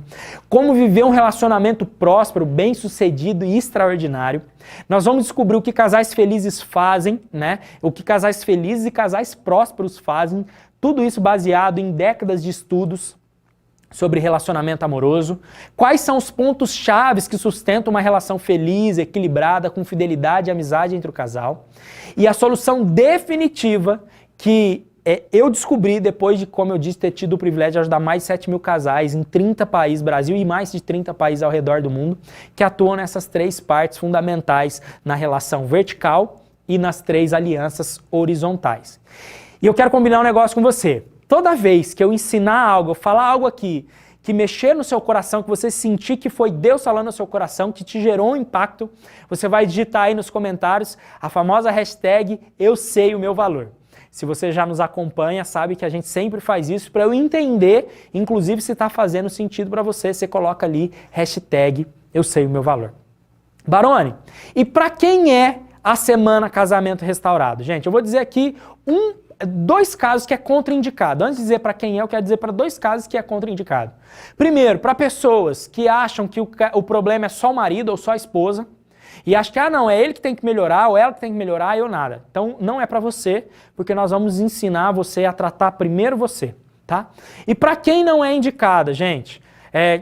Como viver um relacionamento próspero, bem-sucedido e extraordinário. Nós vamos descobrir o que casais felizes fazem, né? O que casais felizes e casais prósperos fazem. Tudo isso baseado em décadas de estudos sobre relacionamento amoroso. Quais são os pontos chaves que sustentam uma relação feliz, equilibrada, com fidelidade e amizade entre o casal. E a solução definitiva que eu descobri depois de, como eu disse, ter tido o privilégio de ajudar mais de 7 mil casais em 30 países, Brasil e mais de 30 países ao redor do mundo, que atuam nessas 3 partes fundamentais na relação vertical e nas 3 alianças horizontais. E eu quero combinar um negócio com você. Toda vez que eu ensinar algo, eu falar algo aqui, que mexer no seu coração, que você sentir que foi Deus falando no seu coração, que te gerou um impacto, você vai digitar aí nos comentários a famosa hashtag Eu Sei o Meu Valor. Se você já nos acompanha, sabe que a gente sempre faz isso para eu entender, inclusive se está fazendo sentido para você, você coloca ali hashtag Eu Sei o Meu Valor. Barone, e para quem é a Semana Casamento Restaurado? Gente, eu vou dizer aqui 2 casos que é contraindicado. Antes de dizer para quem é, eu quero dizer para 2 casos que é contraindicado. Primeiro, para pessoas que acham que o problema é só o marido ou só a esposa, e acham que, não, é ele que tem que melhorar, ou ela que tem que melhorar, eu nada. Então, não é para você, porque nós vamos ensinar você a tratar primeiro você, tá? E para quem não é indicada, gente,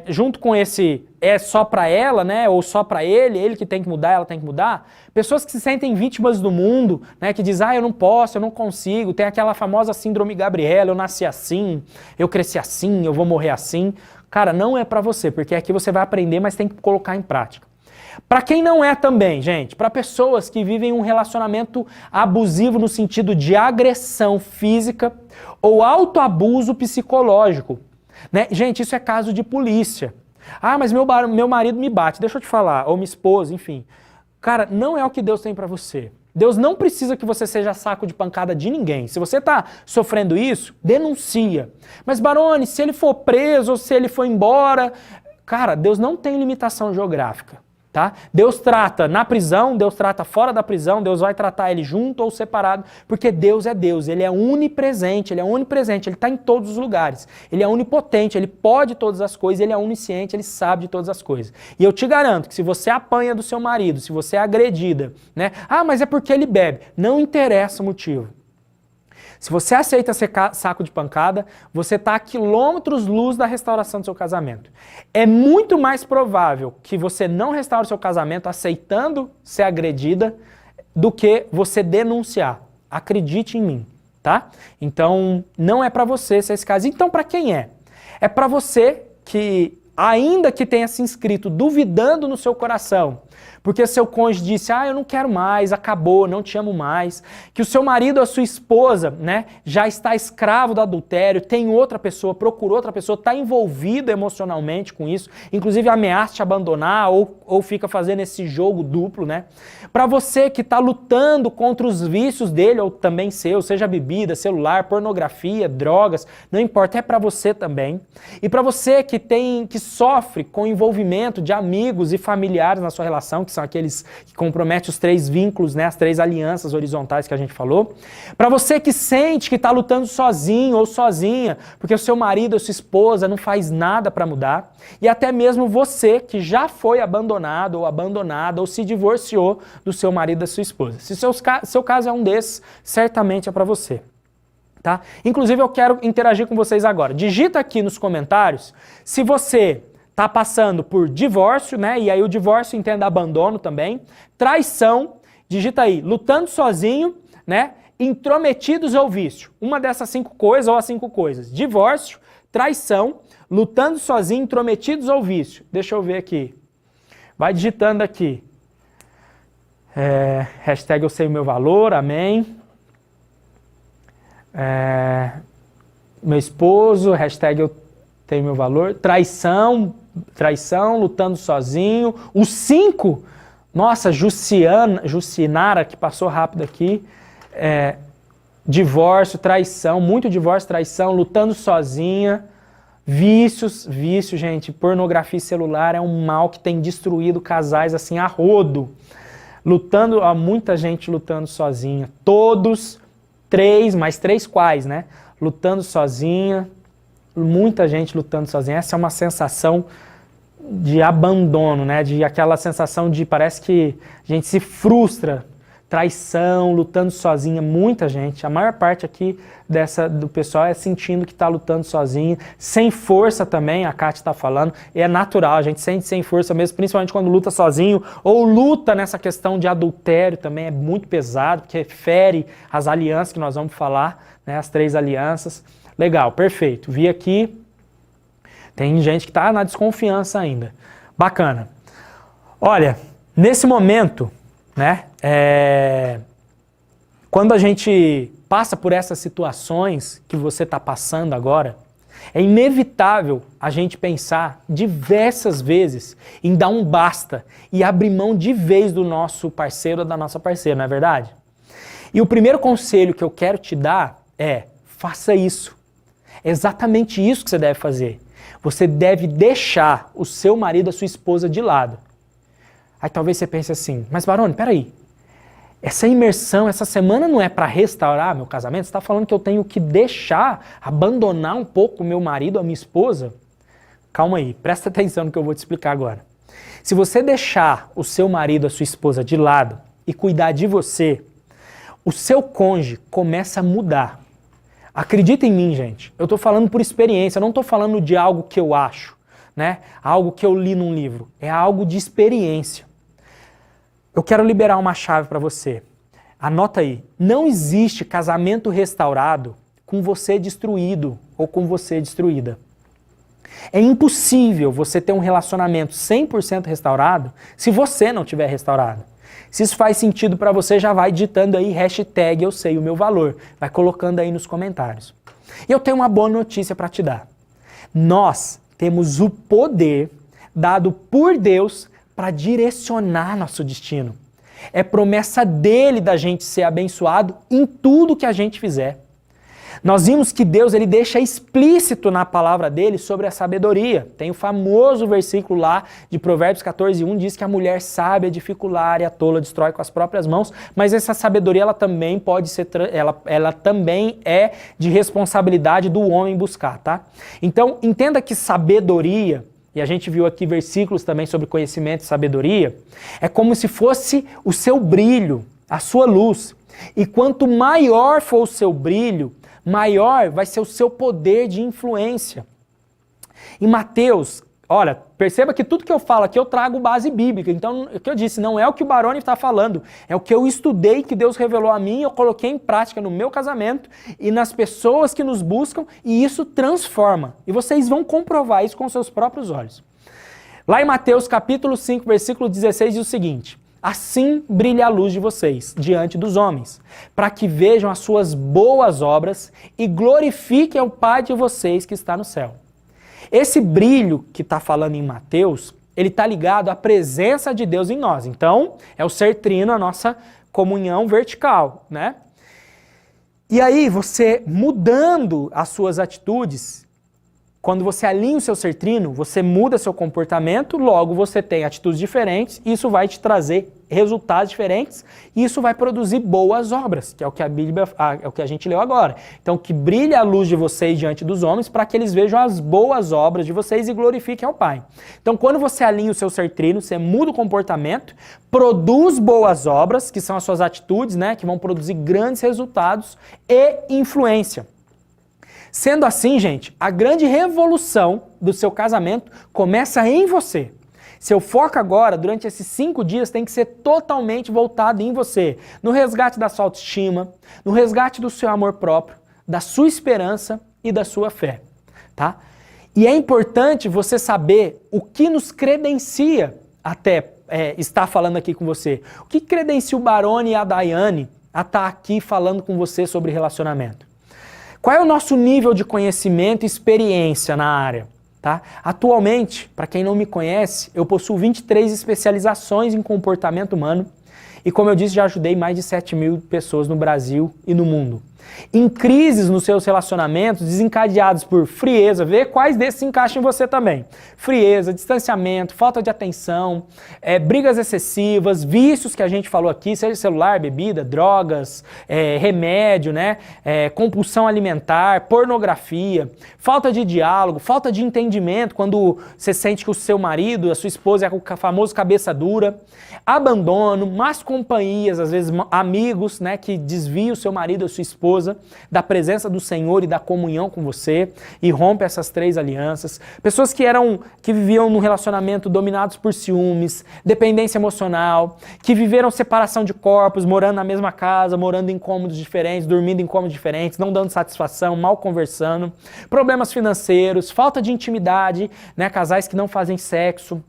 junto com esse só para ela, né, ou só para ele que tem que mudar, ela tem que mudar, pessoas que se sentem vítimas do mundo, né, que dizem, eu não posso, eu não consigo, tem aquela famosa síndrome Gabriela, eu nasci assim, eu cresci assim, eu vou morrer assim. Cara, não é para você, porque aqui você vai aprender, mas tem que colocar em prática. Para quem não é também, gente, para pessoas que vivem um relacionamento abusivo no sentido de agressão física ou autoabuso psicológico, né? Gente, isso é caso de polícia. Ah, mas meu marido me bate, deixa eu te falar, ou minha esposa, enfim. Cara, não é o que Deus tem para você. Deus não precisa que você seja saco de pancada de ninguém. Se você está sofrendo isso, denuncia. Mas, Barone, se ele for preso ou se ele for embora... Cara, Deus não tem limitação geográfica. Tá? Deus trata na prisão, Deus trata fora da prisão, Deus vai tratar ele junto ou separado, porque Deus é Deus, Ele é onipresente, Ele está em todos os lugares, Ele é onipotente, Ele pode todas as coisas, Ele é onisciente, Ele sabe de todas as coisas. E eu te garanto que se você apanha do seu marido, se você é agredida, né? Ah, mas é porque ele bebe, não interessa o motivo. Se você aceita ser saco de pancada, você está a quilômetros-luz da restauração do seu casamento. É muito mais provável que você não restaure o seu casamento aceitando ser agredida do que você denunciar. Acredite em mim, tá? Então, não é para você ser esse caso. Então, para quem é? É para você que, ainda que tenha se inscrito duvidando no seu coração, porque seu cônjuge disse, eu não quero mais, acabou, não te amo mais, que o seu marido ou a sua esposa, né, já está escravo do adultério, tem outra pessoa, procurou outra pessoa, está envolvido emocionalmente com isso, inclusive ameaça te abandonar ou fica fazendo esse jogo duplo, né? Para você que está lutando contra os vícios dele ou também seu, seja bebida, celular, pornografia, drogas, não importa, é para você também. E para você que sofre com o envolvimento de amigos e familiares na sua relação, que são aqueles que comprometem os 3 vínculos, né, as 3 alianças horizontais que a gente falou. Para você que sente que está lutando sozinho ou sozinha, porque o seu marido ou sua esposa não faz nada para mudar. E até mesmo você que já foi abandonado ou abandonada ou se divorciou do seu marido ou da sua esposa. Se seu caso é um desses, certamente é para você. Tá? Inclusive eu quero interagir com vocês agora. Digita aqui nos comentários se você está passando por divórcio, né? E aí o divórcio entenda abandono também. Traição, digita aí, lutando sozinho, né? Intrometidos ou vício. Uma dessas 5 coisas ou as 5 coisas. Divórcio, traição, lutando sozinho, intrometidos ou vício. Deixa eu ver aqui. Vai digitando aqui. Hashtag eu sei o meu valor, amém. Meu esposo, hashtag eu tenho meu valor. Traição, lutando sozinho. O 5, nossa, Jucinara, que passou rápido aqui. Divórcio, traição, muito divórcio, traição, lutando sozinha. Vício, gente, pornografia celular é um mal que tem destruído casais assim a rodo. Muita gente lutando sozinha. Todos, 3, mais 3 quais, né? Lutando sozinha. Muita gente lutando sozinha. Essa é uma sensação de abandono, né? De aquela sensação de parece que a gente se frustra. Traição, lutando sozinha. Muita gente, a maior parte aqui do pessoal é sentindo que está lutando sozinha. Sem força também, a Kátia está falando. É natural, a gente sente sem força mesmo, principalmente quando luta sozinho. Ou luta nessa questão de adultério também, é muito pesado, porque fere as alianças que nós vamos falar, né? As 3 alianças. Legal, perfeito. Vi aqui, tem gente que está na desconfiança ainda. Bacana. Olha, nesse momento, né, quando a gente passa por essas situações que você está passando agora, é inevitável a gente pensar diversas vezes em dar um basta e abrir mão de vez do nosso parceiro ou da nossa parceira, não é verdade? E o primeiro conselho que eu quero te dar é, faça isso. É exatamente isso que você deve fazer. Você deve deixar o seu marido, a sua esposa de lado. Aí talvez você pense assim, mas Barone, peraí, essa imersão, essa semana não é para restaurar meu casamento? Você está falando que eu tenho que deixar, abandonar um pouco o meu marido, a minha esposa? Calma aí, presta atenção no que eu vou te explicar agora. Se você deixar o seu marido, a sua esposa de lado e cuidar de você, o seu cônjuge começa a mudar. Acredita em mim, gente. Eu estou falando por experiência, eu não estou falando de algo que eu acho, né? Algo que eu li num livro. É algo de experiência. Eu quero liberar uma chave para você. Anota aí. Não existe casamento restaurado com você destruído ou com você destruída. É impossível você ter um relacionamento 100% restaurado se você não tiver restaurado. Se isso faz sentido para você, já vai digitando aí hashtag eu sei o meu valor. Vai colocando aí nos comentários. E eu tenho uma boa notícia para te dar. Nós temos o poder dado por Deus para direcionar nosso destino. É promessa dele da gente ser abençoado em tudo que a gente fizer. Nós vimos que Deus ele deixa explícito na palavra dele sobre a sabedoria. Tem o famoso versículo lá de Provérbios 14:1, diz que a mulher sábia edifica o lar e a tola destrói com as próprias mãos, mas essa sabedoria ela também pode ser, ela também é de responsabilidade do homem buscar, tá? Então, entenda que sabedoria, e a gente viu aqui versículos também sobre conhecimento e sabedoria, é como se fosse o seu brilho, a sua luz. E quanto maior for o seu brilho, maior vai ser o seu poder de influência. Em Mateus, olha, perceba que tudo que eu falo aqui eu trago base bíblica. Então, o que eu disse, não é o que o Baroni está falando, é o que eu estudei, que Deus revelou a mim, eu coloquei em prática no meu casamento e nas pessoas que nos buscam, e isso transforma. E vocês vão comprovar isso com seus próprios olhos. Lá em Mateus capítulo 5, versículo 16, diz o seguinte: assim brilha a luz de vocês diante dos homens, para que vejam as suas boas obras e glorifiquem ao Pai de vocês que está no céu. Esse brilho que está falando em Mateus, ele está ligado à presença de Deus em nós. Então, é o ser trino, a nossa comunhão vertical, né? E aí, você mudando as suas atitudes, quando você alinha o seu ser trino, você muda seu comportamento, logo você tem atitudes diferentes, isso vai te trazer resultados diferentes, e isso vai produzir boas obras, que é o que a Bíblia, é o que a gente leu agora. Então, que brilhe a luz de vocês diante dos homens, para que eles vejam as boas obras de vocês e glorifiquem ao Pai. Então, quando você alinha o seu ser trino, você muda o comportamento, produz boas obras, que são as suas atitudes, né, que vão produzir grandes resultados e influência. Sendo assim, gente, a grande revolução do seu casamento começa em você. Seu foco agora, durante esses 5 dias, tem que ser totalmente voltado em você. No resgate da sua autoestima, no resgate do seu amor próprio, da sua esperança e da sua fé, tá? E é importante você saber o que nos credencia até estar falando aqui com você. O que credencia o Baroni e a Daiane a estar aqui falando com você sobre relacionamento? Qual é o nosso nível de conhecimento e experiência na área? Tá? Atualmente, para quem não me conhece, eu possuo 23 especializações em comportamento humano e, como eu disse, já ajudei mais de 7.000 pessoas no Brasil e no mundo. Em crises nos seus relacionamentos, desencadeados por frieza, vê quais desses se encaixam em você também. Frieza, distanciamento, falta de atenção, brigas excessivas, vícios que a gente falou aqui, seja celular, bebida, drogas, remédio, né? Compulsão alimentar, pornografia, falta de diálogo, falta de entendimento, quando você sente que o seu marido, a sua esposa é o famoso cabeça dura, abandono, más companhias, às vezes amigos, né, que desviam o seu marido ou sua esposa da presença do Senhor e da comunhão com você e rompe essas 3 alianças. Pessoas que viviam num relacionamento dominados por ciúmes, dependência emocional, que viveram separação de corpos, morando na mesma casa, morando em cômodos diferentes, dormindo em cômodos diferentes, não dando satisfação, mal conversando, problemas financeiros, falta de intimidade, né, casais que não fazem sexo,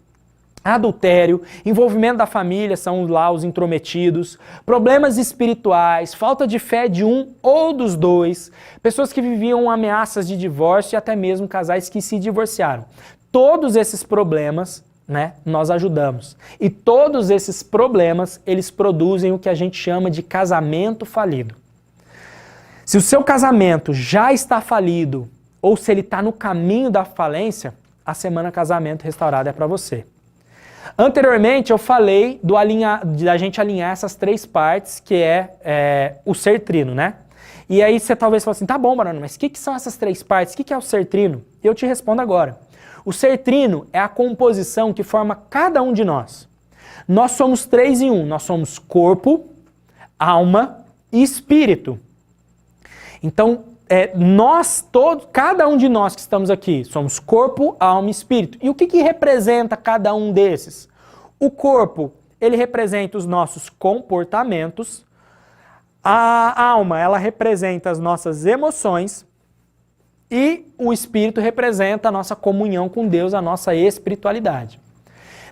adultério, envolvimento da família, são lá os intrometidos, problemas espirituais, falta de fé de um ou dos dois, pessoas que viviam ameaças de divórcio e até mesmo casais que se divorciaram. Todos esses problemas, né, nós ajudamos. E todos esses problemas, eles produzem o que a gente chama de casamento falido. Se o seu casamento já está falido ou se ele está no caminho da falência, a Semana Casamento Restaurado é para você. Anteriormente eu falei da gente alinhar essas 3 partes, que é o ser trino, né? E aí você talvez fale assim, tá bom, Baroni, mas o que são essas 3 partes? O que é o ser trino? Eu te respondo agora. O ser trino é a composição que forma cada um de nós. Nós somos 3 em 1, nós somos corpo, alma e espírito. Então, cada um de nós que estamos aqui, somos corpo, alma e espírito. E o que representa cada um desses? O corpo, ele representa os nossos comportamentos. A alma, ela representa as nossas emoções. E o espírito representa a nossa comunhão com Deus, a nossa espiritualidade.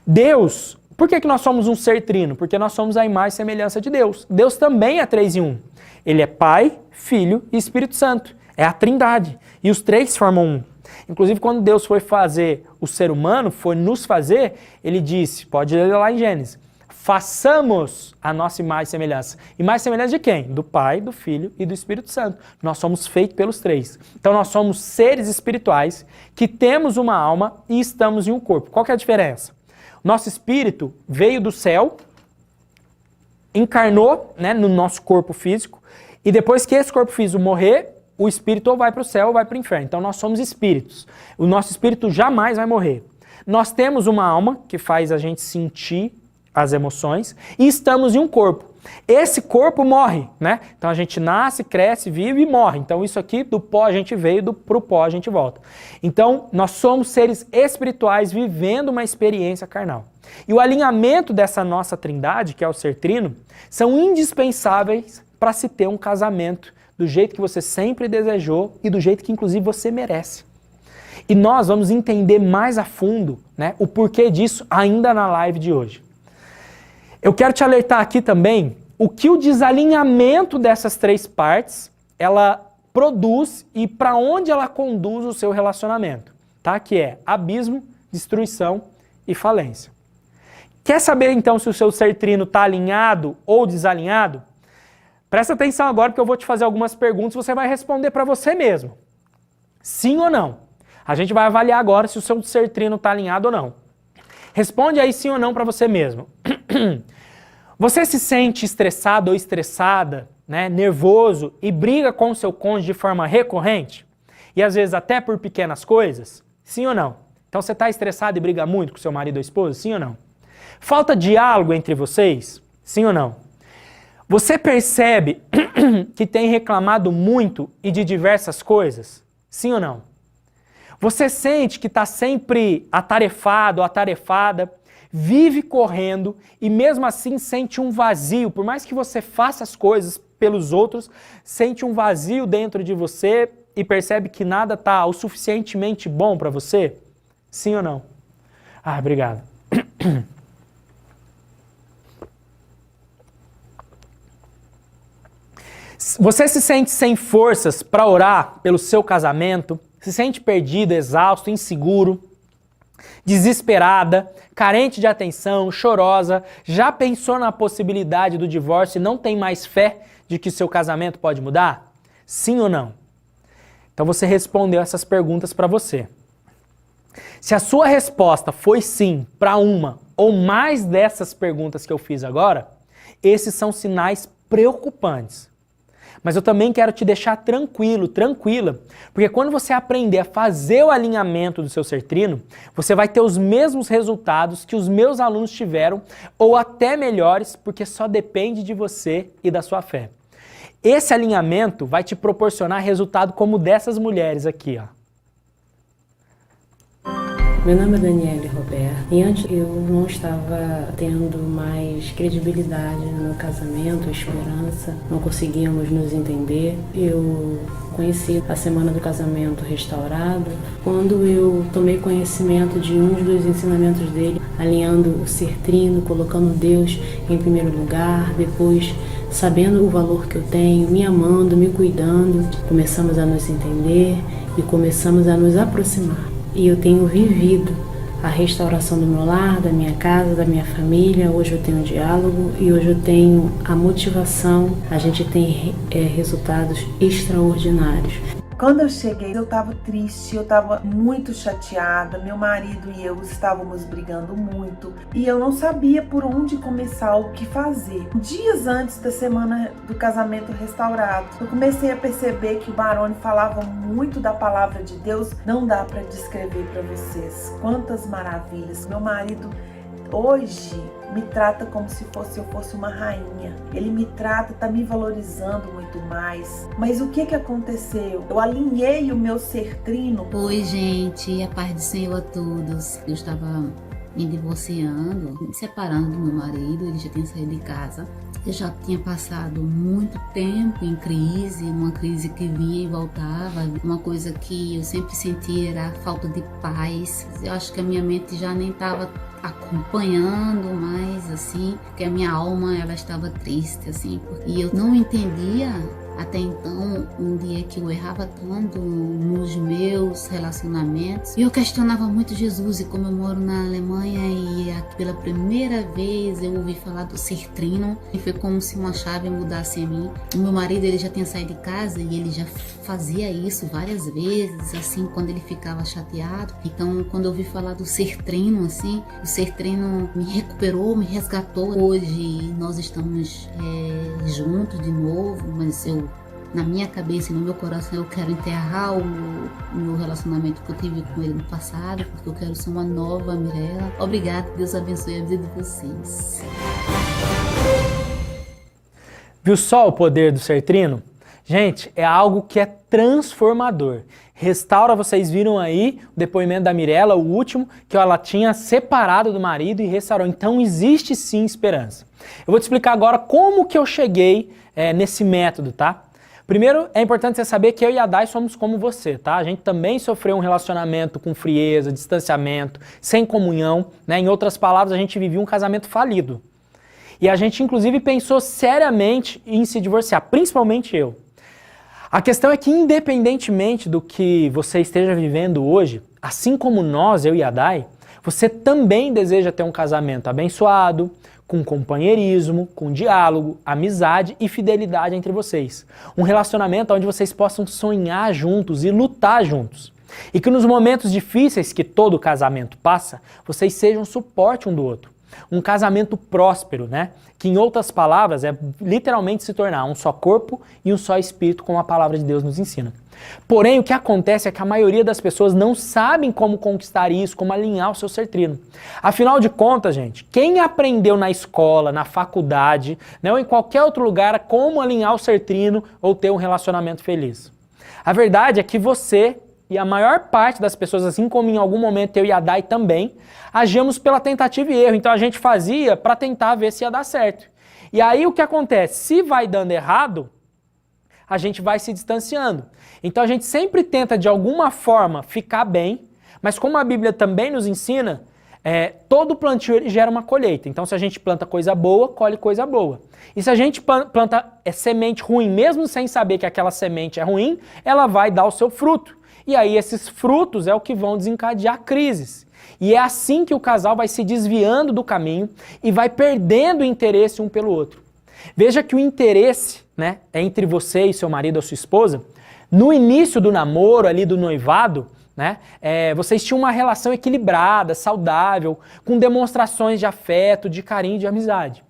Deus, por que nós somos um ser trino? Porque nós somos a imagem e semelhança de Deus. Deus também é 3 em 1. Ele é Pai, Filho e Espírito Santo. É a Trindade. E os 3 formam um. Inclusive, quando Deus foi fazer o ser humano, foi nos fazer, ele disse, pode ler lá em Gênesis, façamos a nossa imagem e semelhança. Imagem e semelhança de quem? Do Pai, do Filho e do Espírito Santo. Nós somos feitos pelos três. Então nós somos seres espirituais que temos uma alma e estamos em um corpo. Qual que é a diferença? Nosso espírito veio do céu, encarnou, né, no nosso corpo físico, e depois que esse corpo físico morrer, o espírito ou vai para o céu ou vai para o inferno. Então nós somos espíritos. O nosso espírito jamais vai morrer. Nós temos uma alma que faz a gente sentir as emoções e estamos em um corpo. Esse corpo morre, né? Então a gente nasce, cresce, vive e morre. Então isso aqui, do pó a gente veio, pro pó a gente volta. Então nós somos seres espirituais vivendo uma experiência carnal. E o alinhamento dessa nossa trindade, que é o ser trino, são indispensáveis para se ter um casamento do jeito que você sempre desejou e do jeito que inclusive você merece. E nós vamos entender mais a fundo, né, o porquê disso ainda na live de hoje. Eu quero te alertar aqui também o que o desalinhamento dessas três partes ela produz e para onde ela conduz o seu relacionamento, tá? Que é abismo, destruição e falência. Quer saber então se o seu ser trino está alinhado ou desalinhado? Presta atenção agora porque eu vou te fazer algumas perguntas e você vai responder para você mesmo. Sim ou não? A gente vai avaliar agora se o seu ser trino está alinhado ou não. Responde aí sim ou não para você mesmo. Você se sente estressado ou estressada, né, nervoso e briga com o seu cônjuge de forma recorrente? E às vezes até por pequenas coisas? Sim ou não? Então você está estressado e briga muito com seu marido ou esposa? Sim ou não? Falta diálogo entre vocês? Sim ou não? Você percebe que tem reclamado muito e de diversas coisas? Sim ou não? Você sente que está sempre atarefado ou atarefada, vive correndo e mesmo assim sente um vazio. Por mais que você faça as coisas pelos outros, sente um vazio dentro de você e percebe que nada está o suficientemente bom para você? Sim ou não? Ah, obrigado. Você se sente sem forças para orar pelo seu casamento? Se sente perdido, exausto, inseguro, desesperada, carente de atenção, chorosa, já pensou na possibilidade do divórcio e não tem mais fé de que seu casamento pode mudar? Sim ou não? Então você respondeu essas perguntas para você. Se a sua resposta foi sim para uma ou mais dessas perguntas que eu fiz agora, esses são sinais preocupantes. Mas eu também quero te deixar tranquilo, tranquila, porque quando você aprender a fazer o alinhamento do seu ser trino, você vai ter os mesmos resultados que os meus alunos tiveram, ou até melhores, porque só depende de você e da sua fé. Esse alinhamento vai te proporcionar resultado como dessas mulheres aqui, ó. Meu nome é Daniele Roberto e antes eu não estava tendo mais credibilidade no meu casamento, esperança, não conseguíamos nos entender. Eu conheci a Semana do Casamento Restaurado quando eu tomei conhecimento de um dos ensinamentos dele, alinhando o ser trino, colocando Deus em primeiro lugar, depois sabendo o valor que eu tenho, me amando, me cuidando, começamos a nos entender e começamos a nos aproximar. E eu tenho vivido a restauração do meu lar, da minha casa, da minha família. Hoje eu tenho diálogo e hoje eu tenho a motivação. A gente tem resultados extraordinários. Quando eu cheguei, eu estava triste, eu estava muito chateada. Meu marido e eu estávamos brigando muito e eu não sabia por onde começar, o que fazer. Dias antes da semana do casamento restaurado, eu comecei a perceber que o Barone falava muito da palavra de Deus. Não dá para descrever para vocês quantas maravilhas. Meu marido hoje me trata como se eu fosse uma rainha. Ele me trata, tá me valorizando muito mais. Mas o que aconteceu? Eu alinhei o meu ser trino. Oi, gente, a paz do Senhor a todos. Eu estava me divorciando, me separando do meu marido, ele já tinha saído de casa. Eu já tinha passado muito tempo em crise, uma crise que vinha e voltava. Uma coisa que eu sempre sentia era a falta de paz. Eu acho que a minha mente já nem estava acompanhando mais, assim, porque a minha alma, ela estava triste, assim, e eu não entendia Até então, um dia que eu errava tanto nos meus relacionamentos, e eu questionava muito Jesus. E como eu moro na Alemanha e aqui pela primeira vez eu ouvi falar do ser trino, e foi como se uma chave mudasse em mim. O meu marido, ele já tinha saído de casa e ele já fazia isso várias vezes, assim, quando ele ficava chateado. Então, quando eu ouvi falar do ser trino, assim, o ser trino me recuperou, me resgatou. Hoje nós estamos juntos de novo, mas na minha cabeça e no meu coração, eu quero enterrar o meu relacionamento que eu tive com ele no passado, porque eu quero ser uma nova Mirella. Obrigada, Deus abençoe a vida de vocês. Viu só o poder do ser trino? Gente, é algo que é transformador. Restaura, vocês viram aí o depoimento da Mirella, o último, que ela tinha separado do marido e restaurou. Então existe sim esperança. Eu vou te explicar agora como que eu cheguei nesse método, tá? Primeiro, é importante você saber que eu e a Dai somos como você, tá? A gente também sofreu um relacionamento com frieza, distanciamento, sem comunhão, né? Em outras palavras, a gente vivia um casamento falido. E a gente, inclusive, pensou seriamente em se divorciar, principalmente eu. A questão é que, independentemente do que você esteja vivendo hoje, assim como nós, eu e a Dai, você também deseja ter um casamento abençoado, com companheirismo, com diálogo, amizade e fidelidade entre vocês. Um relacionamento onde vocês possam sonhar juntos e lutar juntos. E que nos momentos difíceis que todo casamento passa, vocês sejam suporte um do outro. Um casamento próspero, né? Que em outras palavras é literalmente se tornar um só corpo e um só espírito, como a palavra de Deus nos ensina. Porém, o que acontece é que a maioria das pessoas não sabem como conquistar isso, como alinhar o seu ser trino. Afinal de contas, gente, quem aprendeu na escola, na faculdade, né, ou em qualquer outro lugar como alinhar o ser trino ou ter um relacionamento feliz? A verdade é que você e a maior parte das pessoas, assim como em algum momento eu e a Dai também, agíamos pela tentativa e erro. Então a gente fazia para tentar ver se ia dar certo. E aí o que acontece? Se vai dando errado, a gente vai se distanciando. Então a gente sempre tenta de alguma forma ficar bem, mas como a Bíblia também nos ensina, todo plantio ele gera uma colheita. Então se a gente planta coisa boa, colhe coisa boa. E se a gente planta semente ruim, mesmo sem saber que aquela semente é ruim, ela vai dar o seu fruto. E aí esses frutos é o que vão desencadear crises. E é assim que o casal vai se desviando do caminho e vai perdendo o interesse um pelo outro. Veja que o interesse, né, entre você e seu marido ou sua esposa, no início do namoro, ali do noivado, né, vocês tinham uma relação equilibrada, saudável, com demonstrações de afeto, de carinho, de amizade.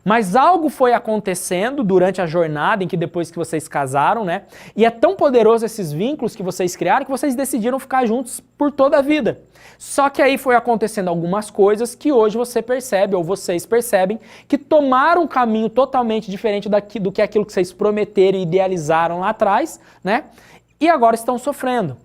Mas algo foi acontecendo durante a jornada em que depois que vocês casaram, né? E é tão poderoso esses vínculos que vocês criaram que vocês decidiram ficar juntos por toda a vida. Só que aí foi acontecendo algumas coisas que hoje você percebe, ou vocês percebem, que tomaram um caminho totalmente diferente do que aquilo que vocês prometeram e idealizaram lá atrás, né? E agora estão sofrendo.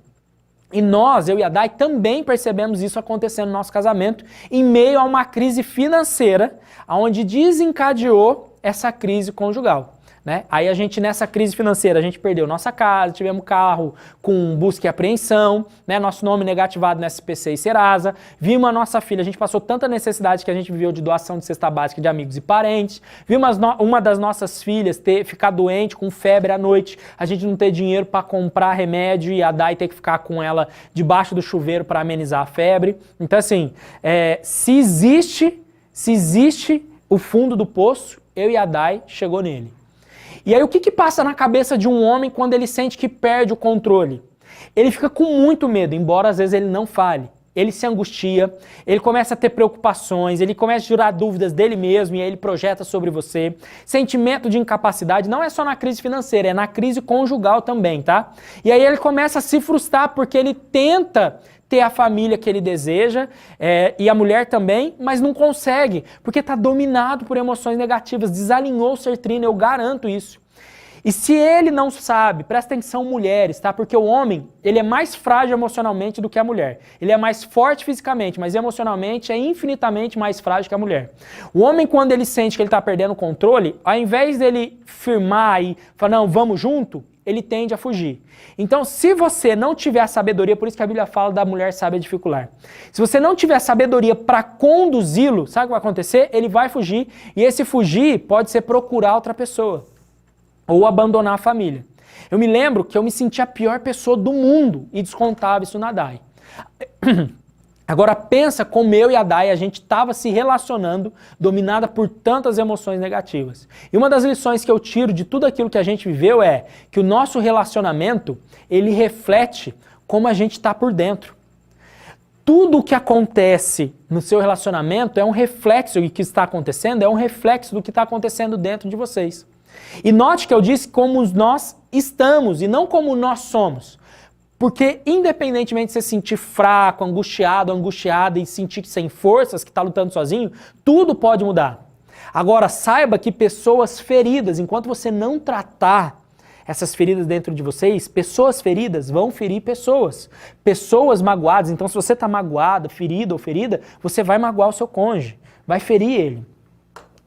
E nós, eu e a Dai, também percebemos isso acontecendo no nosso casamento em meio a uma crise financeira, onde desencadeou essa crise conjugal. Né? Aí a gente, nessa crise financeira, a gente perdeu nossa casa, tivemos carro com busca e apreensão, né? Nosso nome negativado no SPC e Serasa, vimos a nossa filha, a gente passou tanta necessidade que a gente viveu de doação de cesta básica de amigos e parentes, vimos uma das nossas filhas ficar doente, com febre à noite, a gente não ter dinheiro para comprar remédio e a Dai ter que ficar com ela debaixo do chuveiro para amenizar a febre. Então assim, se existe o fundo do poço, eu e a Dai chegou nele. E aí o que passa na cabeça de um homem quando ele sente que perde o controle? Ele fica com muito medo, embora às vezes ele não fale. Ele se angustia, ele começa a ter preocupações, ele começa a gerar dúvidas dele mesmo e aí ele projeta sobre você. Sentimento de incapacidade não é só na crise financeira, é na crise conjugal também, tá? E aí ele começa a se frustrar porque ele tenta ter a família que ele deseja, e a mulher também, mas não consegue, porque está dominado por emoções negativas, desalinhou o ser trino, eu garanto isso. E se ele não sabe, presta atenção mulheres, tá? Porque o homem, ele é mais frágil emocionalmente do que a mulher. Ele é mais forte fisicamente, mas emocionalmente é infinitamente mais frágil que a mulher. O homem, quando ele sente que ele está perdendo o controle, ao invés dele firmar e falar, não, vamos junto, ele tende a fugir. Então, se você não tiver a sabedoria, por isso que a Bíblia fala da mulher sábia dificular. Se você não tiver sabedoria para conduzi-lo, sabe o que vai acontecer? Ele vai fugir, e esse fugir pode ser procurar outra pessoa. ou abandonar a família. Eu me lembro que eu me sentia a pior pessoa do mundo e descontava isso na Dai. Agora pensa como eu e a Dai, a gente estava se relacionando, dominada por tantas emoções negativas. E uma das lições que eu tiro de tudo aquilo que a gente viveu é que o nosso relacionamento, ele reflete como a gente está por dentro. Tudo o que acontece no seu relacionamento é um reflexo do que está acontecendo, é um reflexo do que está acontecendo dentro de vocês. E note que eu disse como nós estamos e não como nós somos. Porque independentemente de você se sentir fraco, angustiado, angustiada e sentir sem forças, que está lutando sozinho, tudo pode mudar. Agora saiba que pessoas feridas, enquanto você não tratar essas feridas dentro de vocês, pessoas feridas vão ferir pessoas. Pessoas magoadas, então se você está magoado, ferido ou ferida, você vai magoar o seu cônjuge, vai ferir ele.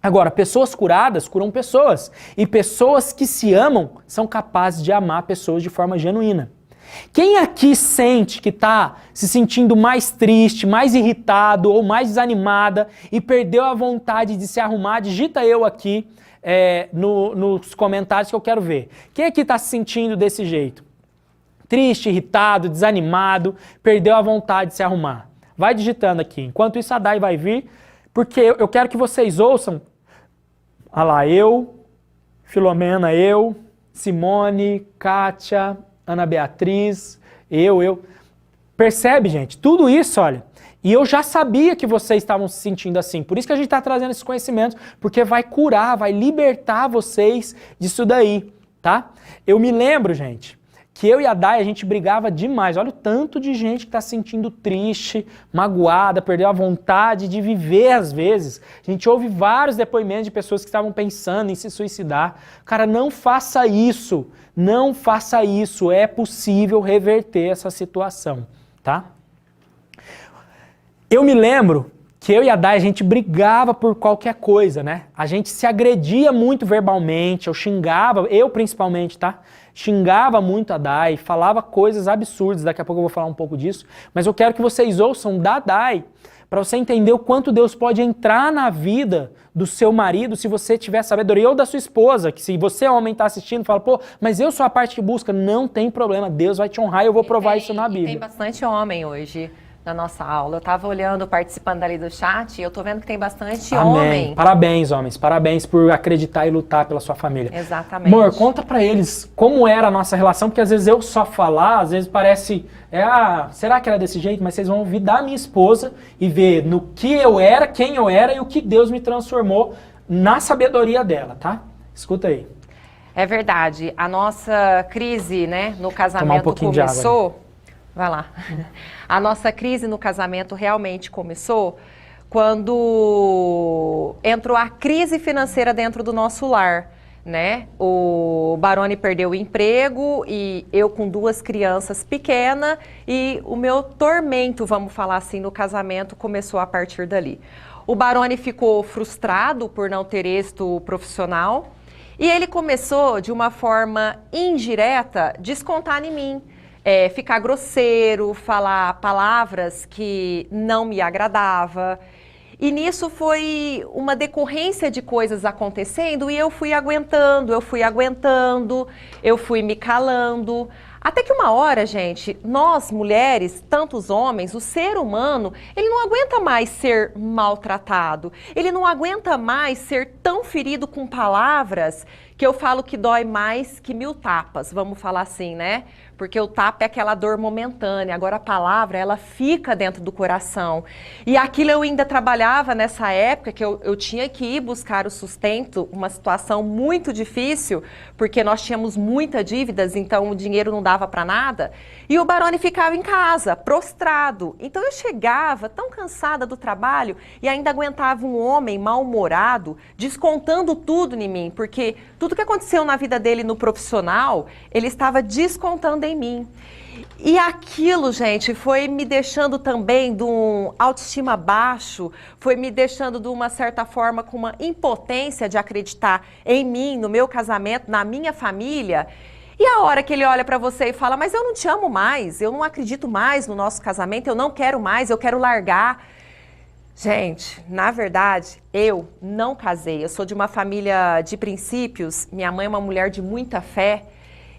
Agora, pessoas curadas curam pessoas. E pessoas que se amam são capazes de amar pessoas de forma genuína. Quem aqui sente que está se sentindo mais triste, mais irritado ou mais desanimada e perdeu a vontade de se arrumar, digita eu aqui nos comentários que eu quero ver. Quem aqui está se sentindo desse jeito? Triste, irritado, desanimado, perdeu a vontade de se arrumar. Vai digitando aqui. Enquanto isso a Dai vai vir, porque eu quero que vocês ouçam. Olha lá, eu, Filomena, eu, Simone, Kátia, Ana Beatriz, eu. Percebe, gente? Tudo isso, olha. E eu já sabia que vocês estavam se sentindo assim. Por isso que a gente está trazendo esses conhecimentos, porque vai curar, vai libertar vocês disso daí, tá? Eu me lembro, gente, que eu e a Dai, a gente brigava demais. Olha o tanto de gente que está se sentindo triste, magoada, perdeu a vontade de viver às vezes. A gente ouve vários depoimentos de pessoas que estavam pensando em se suicidar. Cara, não faça isso. Não faça isso. É possível reverter essa situação, tá? Eu me lembro que eu e a Dai, a gente brigava por qualquer coisa, né? A gente se agredia muito verbalmente, eu xingava, eu principalmente, tá? Xingava muito a Dai, falava coisas absurdas, daqui a pouco eu vou falar um pouco disso, mas eu quero que vocês ouçam da Dai, para você entender o quanto Deus pode entrar na vida do seu marido se você tiver sabedoria, ou da sua esposa, que se você homem está assistindo, fala, pô, mas eu sou a parte que busca, não tem problema, Deus vai te honrar e eu vou provar isso na Bíblia. Tem bastante homem hoje na nossa aula. Eu estava olhando, participando ali do chat, e eu tô vendo que tem bastante homem. Parabéns, homens. Parabéns por acreditar e lutar pela sua família. Exatamente. Amor, conta pra eles como era a nossa relação, porque às vezes eu só falar, às vezes parece, será que era desse jeito? Mas vocês vão ouvir da minha esposa e ver no que eu era, quem eu era e o que Deus me transformou na sabedoria dela, tá? Escuta aí. É verdade. A nossa crise, né, no casamento começou... Vai lá. A nossa crise no casamento realmente começou quando entrou a crise financeira dentro do nosso lar, né? O Baroni perdeu o emprego e eu com 2 crianças pequenas e o meu tormento, vamos falar assim, no casamento começou a partir dali. O Baroni ficou frustrado por não ter êxito profissional e ele começou de uma forma indireta descontar em mim. Ficar grosseiro, falar palavras que não me agradava. E nisso foi uma decorrência de coisas acontecendo e eu fui aguentando, eu fui me calando. Até que uma hora, gente, nós mulheres, tantos homens, o ser humano, ele não aguenta mais ser maltratado. Ele não aguenta mais ser tão ferido com palavras que eu falo que dói mais que 1000 tapas, vamos falar assim, né? Porque o tapa é aquela dor momentânea, agora a palavra, ela fica dentro do coração. E aquilo eu ainda trabalhava nessa época, que eu tinha que ir buscar o sustento, uma situação muito difícil, porque nós tínhamos muitas dívidas, então o dinheiro não dava para nada. E o Baroni ficava em casa, prostrado. Então eu chegava tão cansada do trabalho e ainda aguentava um homem mal-humorado, descontando tudo em mim, porque tudo que aconteceu na vida dele no profissional, ele estava descontando em mim. E aquilo, gente, foi me deixando também de um autoestima baixo, foi me deixando de uma certa forma com uma impotência de acreditar em mim, no meu casamento, na minha família. E a hora que ele olha para você e fala, mas eu não te amo mais, eu não acredito mais no nosso casamento, eu não quero mais, eu quero largar. Gente, na verdade, eu não casei. Eu sou de uma família de princípios. Minha mãe é uma mulher de muita fé.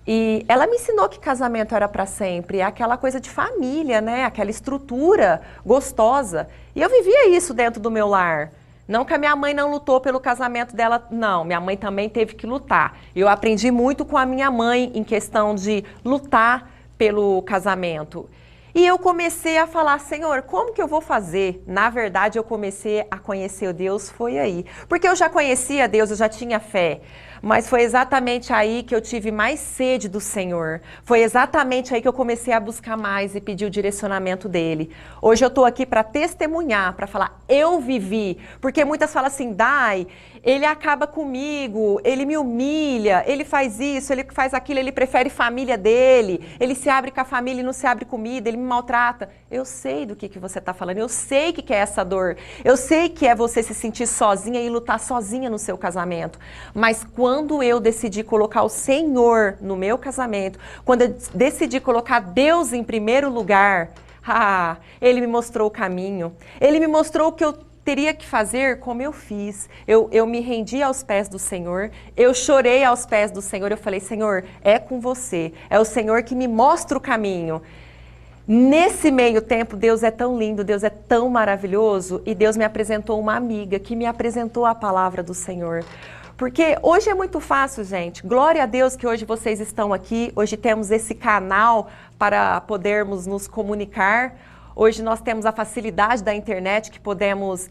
E ela me ensinou que casamento era para sempre. É aquela coisa de família, né? Aquela estrutura gostosa. E eu vivia isso dentro do meu lar. Não que a minha mãe não lutou pelo casamento dela, não. Minha mãe também teve que lutar. Eu aprendi muito com a minha mãe em questão de lutar pelo casamento. E eu comecei a falar, Senhor, como que eu vou fazer? Na verdade, eu comecei a conhecer o Deus, foi aí. Porque eu já conhecia Deus, eu já tinha fé. Mas foi exatamente aí que eu tive mais sede do Senhor. Foi exatamente aí que eu comecei a buscar mais e pedir o direcionamento dele. Hoje eu estou aqui para testemunhar, para falar, eu vivi. Porque muitas falam assim, Dai, ele acaba comigo, ele me humilha, ele faz isso, ele faz aquilo, ele prefere família dele, ele se abre com a família e não se abre comigo, ele me maltrata. Eu sei do que você está falando, eu sei que é essa dor, eu sei que é você se sentir sozinha e lutar sozinha no seu casamento. Mas quando eu decidi colocar o Senhor no meu casamento, quando eu decidi colocar Deus em primeiro lugar, Ele me mostrou o caminho, Ele me mostrou o que eu teria que fazer como eu fiz. Eu me rendi aos pés do Senhor, eu chorei aos pés do Senhor, eu falei, Senhor, é com você, é o Senhor que me mostra o caminho. Nesse meio tempo, Deus é tão lindo, Deus é tão maravilhoso, e Deus me apresentou uma amiga que me apresentou a palavra do Senhor. Porque hoje é muito fácil, gente. Glória a Deus que hoje vocês estão aqui, hoje temos esse canal para podermos nos comunicar. Hoje nós temos a facilidade da internet que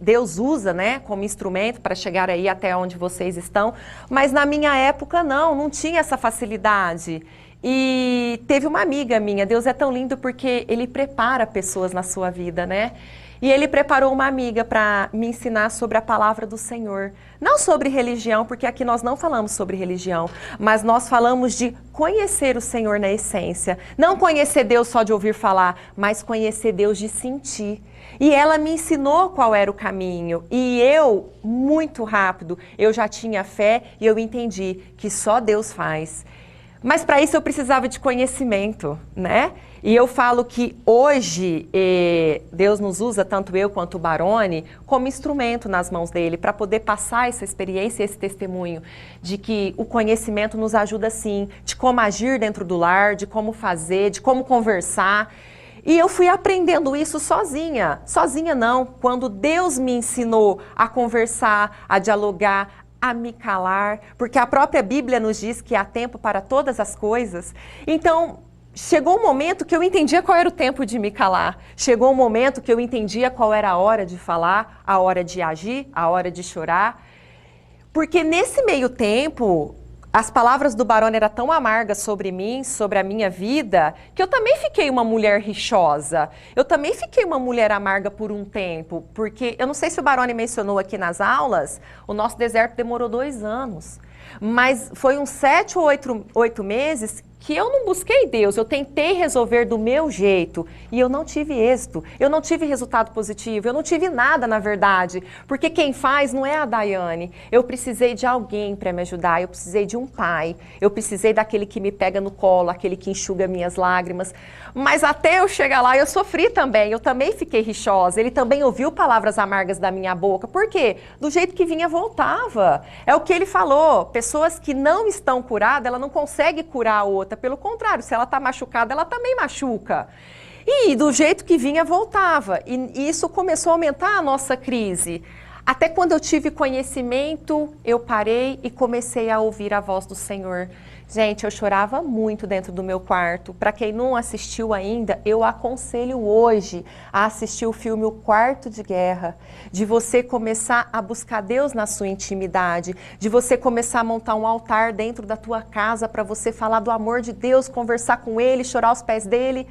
Deus usa, né, como instrumento para chegar aí até onde vocês estão. Mas na minha época não tinha essa facilidade. E teve uma amiga minha, Deus é tão lindo porque Ele prepara pessoas na sua vida, né? E Ele preparou uma amiga para me ensinar sobre a palavra do Senhor. Não sobre religião, porque aqui nós não falamos sobre religião, mas nós falamos de conhecer o Senhor na essência. Não conhecer Deus só de ouvir falar, mas conhecer Deus de sentir. E ela me ensinou qual era o caminho. E eu, muito rápido, eu já tinha fé e eu entendi que só Deus faz. Mas para isso eu precisava de conhecimento, né? E eu falo que hoje Deus nos usa, tanto eu quanto o Barone, como instrumento nas mãos dele, para poder passar essa experiência, esse testemunho, de que o conhecimento nos ajuda sim, de como agir dentro do lar, de como fazer, de como conversar. E eu fui aprendendo isso sozinha. Sozinha não, quando Deus me ensinou a conversar, a dialogar, a me calar, porque a própria Bíblia nos diz que há tempo para todas as coisas. Então, chegou um momento que eu entendia qual era o tempo de me calar. Chegou um momento que eu entendia qual era a hora de falar, a hora de agir, a hora de chorar. Porque nesse meio tempo, as palavras do Barone eram tão amargas sobre mim, sobre a minha vida, que eu também fiquei uma mulher rixosa. Eu também fiquei uma mulher amarga por um tempo, porque eu não sei se o Barone mencionou aqui nas aulas, o nosso deserto demorou 2 anos. Mas foi uns 7 ou 8 meses que eu não busquei Deus, eu tentei resolver do meu jeito e eu não tive êxito, eu não tive resultado positivo, eu não tive nada na verdade, porque quem faz não é a Daiane. Eu precisei de alguém para me ajudar, eu precisei de um pai, eu precisei daquele que me pega no colo, aquele que enxuga minhas lágrimas, mas até eu chegar lá eu sofri também, eu também fiquei rixosa, ele também ouviu palavras amargas da minha boca, por quê? Do jeito que vinha voltava, é o que ele falou, pessoas que não estão curadas, ela não consegue curar a outra. Pelo contrário, se ela está machucada, ela também machuca. E do jeito que vinha, voltava. E isso começou a aumentar a nossa crise. Até quando eu tive conhecimento, eu parei e comecei a ouvir a voz do Senhor. Gente, eu chorava muito dentro do meu quarto. Para quem não assistiu ainda, eu aconselho hoje a assistir o filme O Quarto de Guerra, de você começar a buscar Deus na sua intimidade, de você começar a montar um altar dentro da tua casa para você falar do amor de Deus, conversar com Ele, chorar aos pés dEle.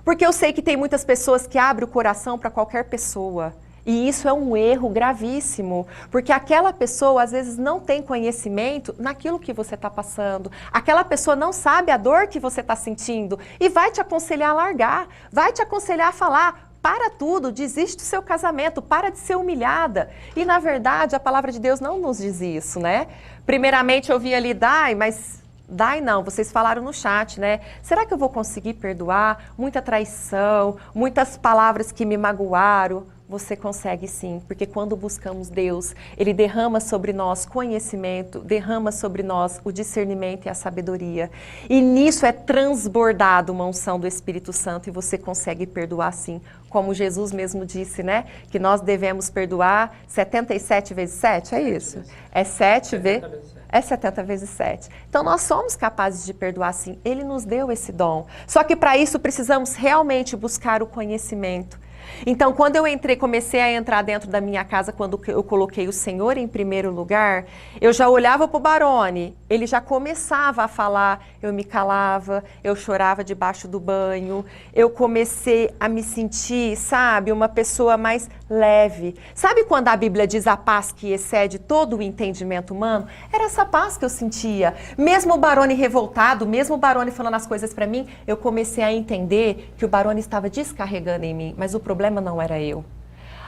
Porque eu sei que tem muitas pessoas que abrem o coração para qualquer pessoa. E isso é um erro gravíssimo, porque aquela pessoa às vezes não tem conhecimento naquilo que você está passando. Aquela pessoa não sabe a dor que você está sentindo e vai te aconselhar a largar, vai te aconselhar a falar, para tudo, desiste do seu casamento, para de ser humilhada. E na verdade a palavra de Deus não nos diz isso, né? Primeiramente eu vi ali, Dai, mas... Dai não, vocês falaram no chat, né? Será que eu vou conseguir perdoar? Muita traição, muitas palavras que me magoaram. Você consegue sim, porque quando buscamos Deus, Ele derrama sobre nós conhecimento, derrama sobre nós o discernimento e a sabedoria. E nisso é transbordado uma unção do Espírito Santo e você consegue perdoar sim. Como Jesus mesmo disse, né? Que nós devemos perdoar 77 vezes 7, é isso? É 7 vezes... É 70 vezes 7. Então, nós somos capazes de perdoar sim. Ele nos deu esse dom. Só que para isso precisamos realmente buscar o conhecimento. Então, quando eu comecei a entrar dentro da minha casa, quando eu coloquei o Senhor em primeiro lugar, eu já olhava para o Barone, ele já começava a falar, eu me calava, eu chorava debaixo do banho, eu comecei a me sentir, sabe, uma pessoa mais leve. Sabe quando a Bíblia diz a paz que excede todo o entendimento humano? Era essa paz que eu sentia. Mesmo o Barone revoltado, mesmo o Barone falando as coisas para mim, eu comecei a entender que o Barone estava descarregando em mim, mas o problema não era eu.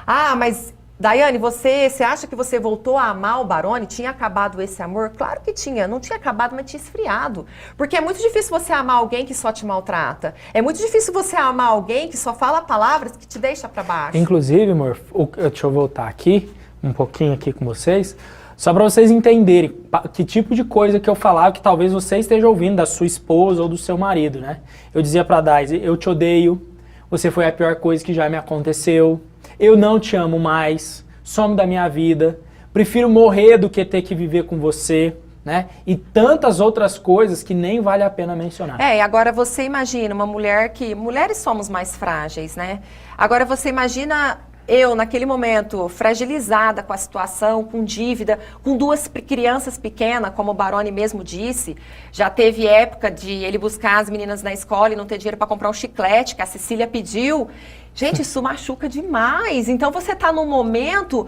Ah, mas Daiane, você acha que você voltou a amar o Barone? Tinha acabado esse amor? Claro que tinha, não tinha acabado, mas tinha esfriado. Porque é muito difícil você amar alguém que só te maltrata. É muito difícil você amar alguém que só fala palavras que te deixa para baixo. Inclusive, amor, deixa eu voltar aqui, um pouquinho aqui com vocês, só para vocês entenderem que tipo de coisa que eu falava que talvez você esteja ouvindo da sua esposa ou do seu marido, né? Eu dizia pra Daisy, eu te odeio, você foi a pior coisa que já me aconteceu, eu não te amo mais, some da minha vida, prefiro morrer do que ter que viver com você, né? E tantas outras coisas que nem vale a pena mencionar. E agora você imagina uma mulher que... Mulheres somos mais frágeis, né? Agora você imagina eu, naquele momento, fragilizada com a situação, com dívida, com 2 crianças pequenas, como o Barone mesmo disse. Já teve época de ele buscar as meninas na escola e não ter dinheiro para comprar um chiclete, que a Cecília pediu. Gente, isso machuca demais. Então você está num momento,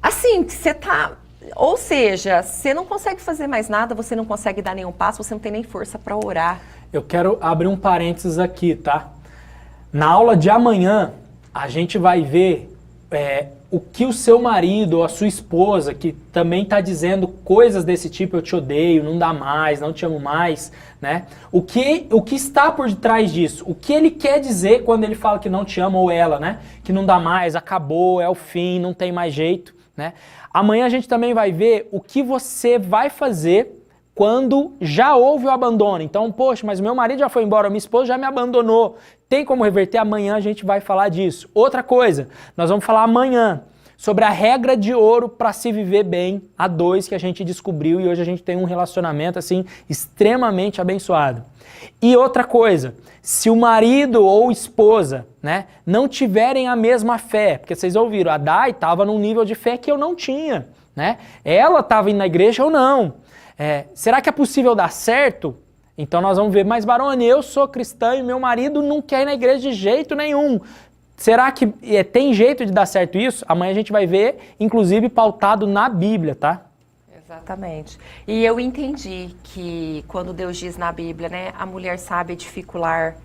assim, que você está... Ou seja, você não consegue fazer mais nada, você não consegue dar nenhum passo, você não tem nem força para orar. Eu quero abrir um parênteses aqui, tá? Na aula de amanhã, a gente vai ver o que o seu marido ou a sua esposa, que também está dizendo coisas desse tipo, eu te odeio, não dá mais, não te amo mais, né? O que está por detrás disso? O que ele quer dizer quando ele fala que não te ama, ou ela, né? Que não dá mais, acabou, é o fim, não tem mais jeito, né? Amanhã a gente também vai ver o que você vai fazer quando já houve o abandono. Então, poxa, mas meu marido já foi embora, minha esposa já me abandonou. Tem como reverter? Amanhã a gente vai falar disso. Outra coisa, nós vamos falar amanhã sobre a regra de ouro para se viver bem, a 2 que a gente descobriu e hoje a gente tem um relacionamento assim extremamente abençoado. E outra coisa, se o marido ou esposa, né, não tiverem a mesma fé, porque vocês ouviram, a Dai estava num nível de fé que eu não tinha, né? Ela estava indo na igreja ou não. Será que é possível dar certo? Então nós vamos ver, mas Barone, eu sou cristã e meu marido não quer ir na igreja de jeito nenhum. Será que tem jeito de dar certo isso? Amanhã a gente vai ver, inclusive pautado na Bíblia, tá? Exatamente. E eu entendi que quando Deus diz na Bíblia, né, a mulher sabe edificar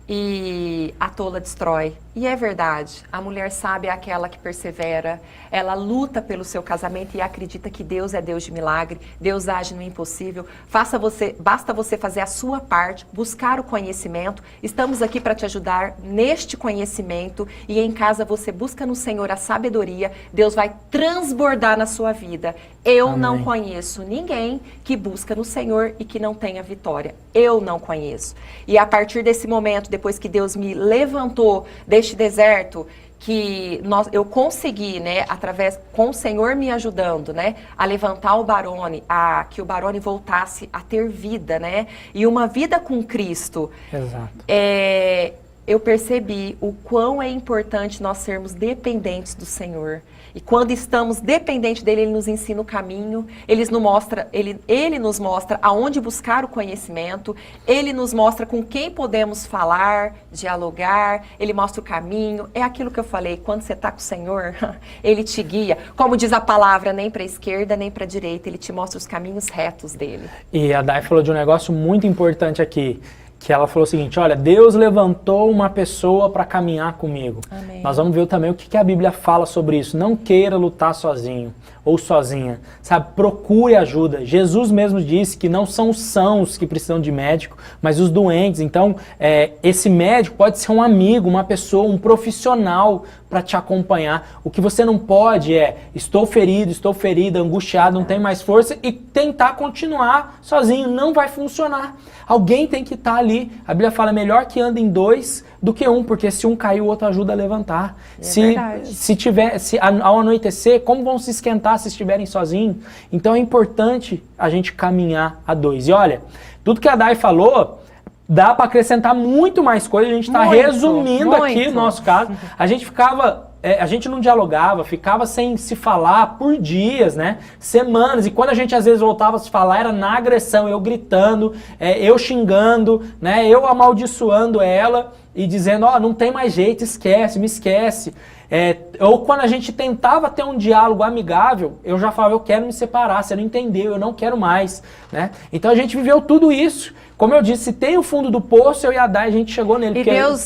e a tola destrói. E é verdade, a mulher sábia é aquela que persevera, ela luta pelo seu casamento e acredita que Deus é Deus de milagre, Deus age no impossível. Basta você fazer a sua parte, buscar o conhecimento. Estamos aqui para te ajudar neste conhecimento e em casa você busca no Senhor a sabedoria, Deus vai transbordar na sua vida. Eu Amém. Não conheço ninguém que busca no Senhor e que não tenha vitória. Eu não conheço. E a partir desse momento, depois que Deus me levantou deste deserto, que eu consegui, né, com o Senhor me ajudando, né, a levantar o Barone, que o Barone voltasse a ter vida, né, e uma vida com Cristo. Exato. Eu percebi o quão é importante nós sermos dependentes do Senhor. E quando estamos dependentes dele, ele nos ensina o caminho, ele nos mostra aonde buscar o conhecimento, ele nos mostra com quem podemos falar, dialogar, ele mostra o caminho. É aquilo que eu falei, quando você está com o Senhor, ele te guia. Como diz a palavra, nem para a esquerda, nem para a direita, ele te mostra os caminhos retos dele. E a Dai falou de um negócio muito importante aqui, que ela falou o seguinte, olha, Deus levantou uma pessoa para caminhar comigo. Amém. Nós vamos ver também o que a Bíblia fala sobre isso. Não queira lutar sozinho ou sozinha, sabe? Procure ajuda. Jesus mesmo disse que não são os sãos que precisam de médico, mas os doentes. Então, esse médico pode ser um amigo, uma pessoa, um profissional para te acompanhar. O que você não pode estou ferido, estou ferida, angustiado, não tenho mais força e tentar continuar sozinho. Não vai funcionar. Alguém tem que estar ali. A Bíblia fala, melhor que ande em dois do que um, porque se um cair, o outro ajuda a levantar. Se ao anoitecer, como vão se esquentar se estiverem sozinhos? Então é importante a gente caminhar a dois. E olha, tudo que a Day falou, dá para acrescentar muito mais coisas. A gente está resumindo aqui o nosso caso. A gente não dialogava, ficava sem se falar por dias, né? Semanas. E quando a gente às vezes voltava a se falar, era na agressão, eu gritando, eu xingando, né? Eu amaldiçoando ela e dizendo, não tem mais jeito, esquece, me esquece. Ou quando a gente tentava ter um diálogo amigável, eu já falava, eu quero me separar, você não entendeu, eu não quero mais, né? Então a gente viveu tudo isso. Como eu disse, se tem o fundo do poço, eu e a Day, a gente chegou nele.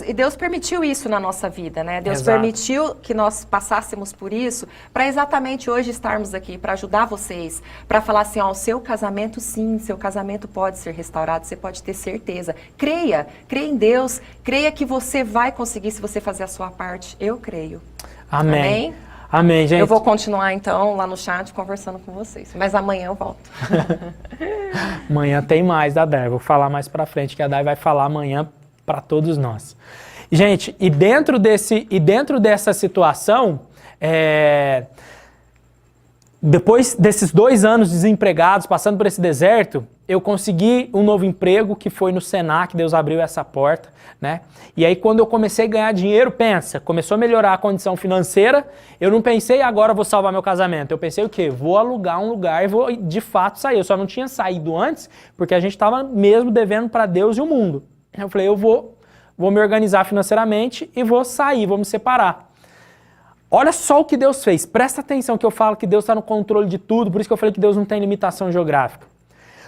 E Deus permitiu isso na nossa vida, né? Deus permitiu que nós passássemos por isso para exatamente hoje estarmos aqui, para ajudar vocês, para falar assim, o seu casamento sim, seu casamento pode ser restaurado, você pode ter certeza. Creia em Deus, creia que você vai conseguir se você fazer a sua parte. Eu creio. Amém. Amém, gente. Eu vou continuar, então, lá no chat conversando com vocês. Mas amanhã eu volto. Amanhã tem mais da Day. Vou falar mais pra frente, que a Day vai falar amanhã para todos nós. Gente, e dentro dessa situação, depois desses 2 anos desempregados, passando por esse deserto, eu consegui um novo emprego, que foi no Senac, Deus abriu essa porta, né? E aí quando eu comecei a ganhar dinheiro, começou a melhorar a condição financeira, eu não pensei, agora vou salvar meu casamento. Eu pensei o quê? Vou alugar um lugar e vou de fato sair. Eu só não tinha saído antes, porque a gente estava mesmo devendo para Deus e o mundo. Eu falei, eu vou me organizar financeiramente e vou sair, vou me separar. Olha só o que Deus fez. Presta atenção que eu falo que Deus está no controle de tudo, por isso que eu falei que Deus não tem limitação geográfica.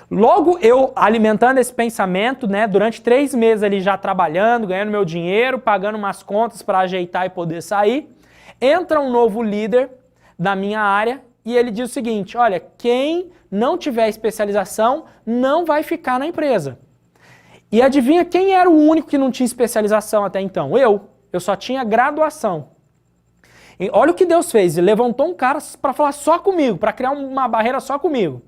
Logo eu alimentando esse pensamento, né, durante 3 meses ali já trabalhando, ganhando meu dinheiro, pagando umas contas para ajeitar e poder sair, entra um novo líder da minha área e ele diz o seguinte, olha, quem não tiver especialização não vai ficar na empresa. E adivinha quem era o único que não tinha especialização até então? Eu só tinha graduação. E olha o que Deus fez, ele levantou um cara para falar só comigo, para criar uma barreira só comigo.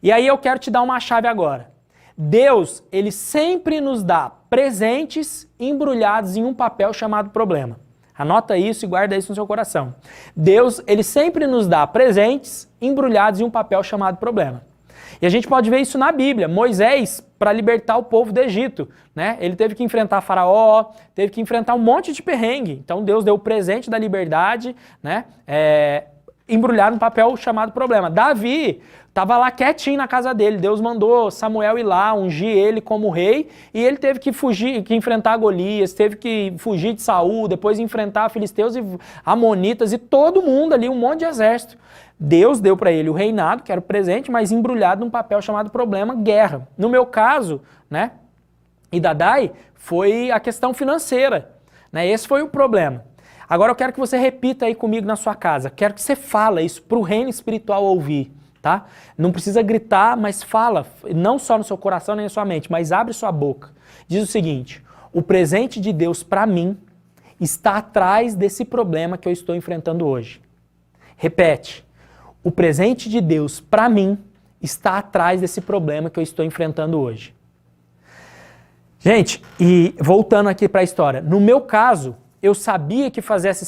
E aí eu quero te dar uma chave agora. Deus, ele sempre nos dá presentes embrulhados em um papel chamado problema. Anota isso e guarda isso no seu coração. Deus, ele sempre nos dá presentes embrulhados em um papel chamado problema. E a gente pode ver isso na Bíblia. Moisés, para libertar o povo do Egito, né? Ele teve que enfrentar Faraó, teve que enfrentar um monte de perrengue. Então Deus deu o presente da liberdade, né? Embrulhado no papel chamado problema. Davi estava lá quietinho na casa dele. Deus mandou Samuel ir lá, ungir ele como rei, e ele teve que fugir, que enfrentar Golias, teve que fugir de Saul, depois enfrentar filisteus e amonitas e todo mundo ali, um monte de exército. Deus deu para ele o reinado, que era o presente, mas embrulhado num papel chamado problema, guerra. No meu caso, né, e da Day, foi a questão financeira, né? Esse foi o problema. Agora eu quero que você repita aí comigo na sua casa. Quero que você fale isso para o reino espiritual ouvir, tá? Não precisa gritar, mas fala, não só no seu coração nem na sua mente, mas abre sua boca. Diz o seguinte, o presente de Deus para mim está atrás desse problema que eu estou enfrentando hoje. Repete. O presente de Deus, para mim, está atrás desse problema que eu estou enfrentando hoje. Gente, e voltando aqui para a história, no meu caso, eu sabia que fazer essa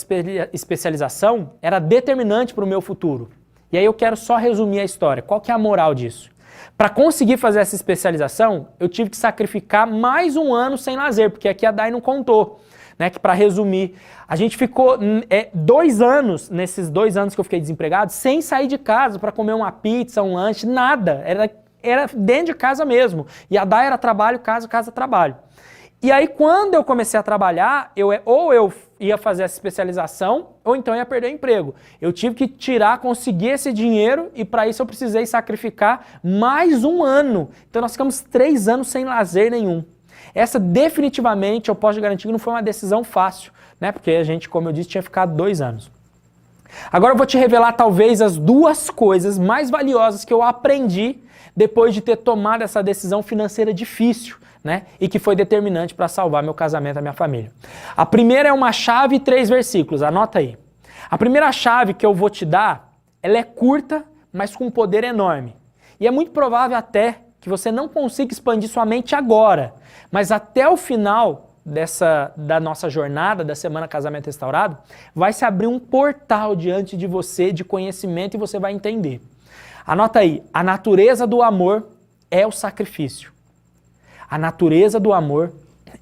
especialização era determinante para o meu futuro. E aí eu quero só resumir a história. Qual que é a moral disso? Para conseguir fazer essa especialização, eu tive que sacrificar mais 1 ano sem lazer, porque aqui a Day não contou. Né, que para resumir, a gente ficou 2 anos, nesses 2 anos que eu fiquei desempregado, sem sair de casa para comer uma pizza, um lanche, nada. Era dentro de casa mesmo. E a Day era trabalho, casa, trabalho. E aí quando eu comecei a trabalhar, ou eu ia fazer essa especialização, ou então ia perder o emprego. Eu tive que conseguir esse dinheiro e para isso eu precisei sacrificar mais 1 ano. Então nós ficamos 3 anos sem lazer nenhum. Essa definitivamente eu posso garantir que não foi uma decisão fácil, né? Porque a gente, como eu disse, tinha ficado 2 anos. Agora eu vou te revelar talvez as 2 coisas mais valiosas que eu aprendi depois de ter tomado essa decisão financeira difícil, né? E que foi determinante para salvar meu casamento e a minha família. A primeira é uma chave e 3 versículos, anota aí. A primeira chave que eu vou te dar, ela é curta, mas com um poder enorme. E é muito provável até que você não consiga expandir sua mente agora, mas até o final da nossa jornada, da Semana Casamento Restaurado, vai se abrir um portal diante de você de conhecimento e você vai entender. Anota aí, a natureza do amor é o sacrifício. A natureza do amor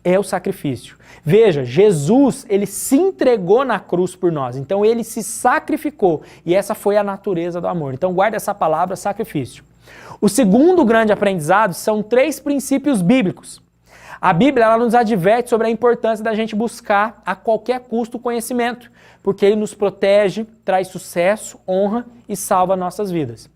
é o sacrifício. Veja, Jesus, ele se entregou na cruz por nós, então ele se sacrificou e essa foi a natureza do amor. Então guarda essa palavra, sacrifício. O segundo grande aprendizado são 3 princípios bíblicos. A Bíblia ela nos adverte sobre a importância da gente buscar a qualquer custo o conhecimento, porque ele nos protege, traz sucesso, honra e salva nossas vidas.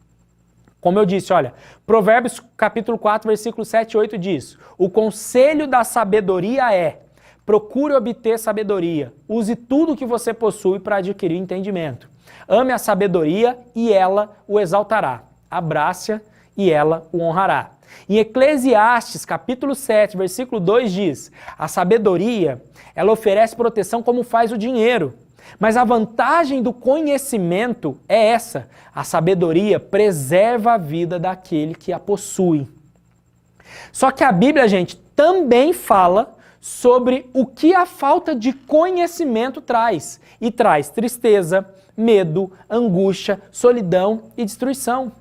Como eu disse, olha, Provérbios capítulo 4, versículo 7 e 8 diz: o conselho da sabedoria é: procure obter sabedoria, use tudo o que você possui para adquirir entendimento. Ame a sabedoria e ela o exaltará. Abrace-a e ela o honrará. Em Eclesiastes, capítulo 7, versículo 2 diz: a sabedoria, ela oferece proteção como faz o dinheiro. Mas a vantagem do conhecimento é essa: a sabedoria preserva a vida daquele que a possui. Só que a Bíblia, gente, também fala sobre o que a falta de conhecimento traz. E traz tristeza, medo, angústia, solidão e destruição.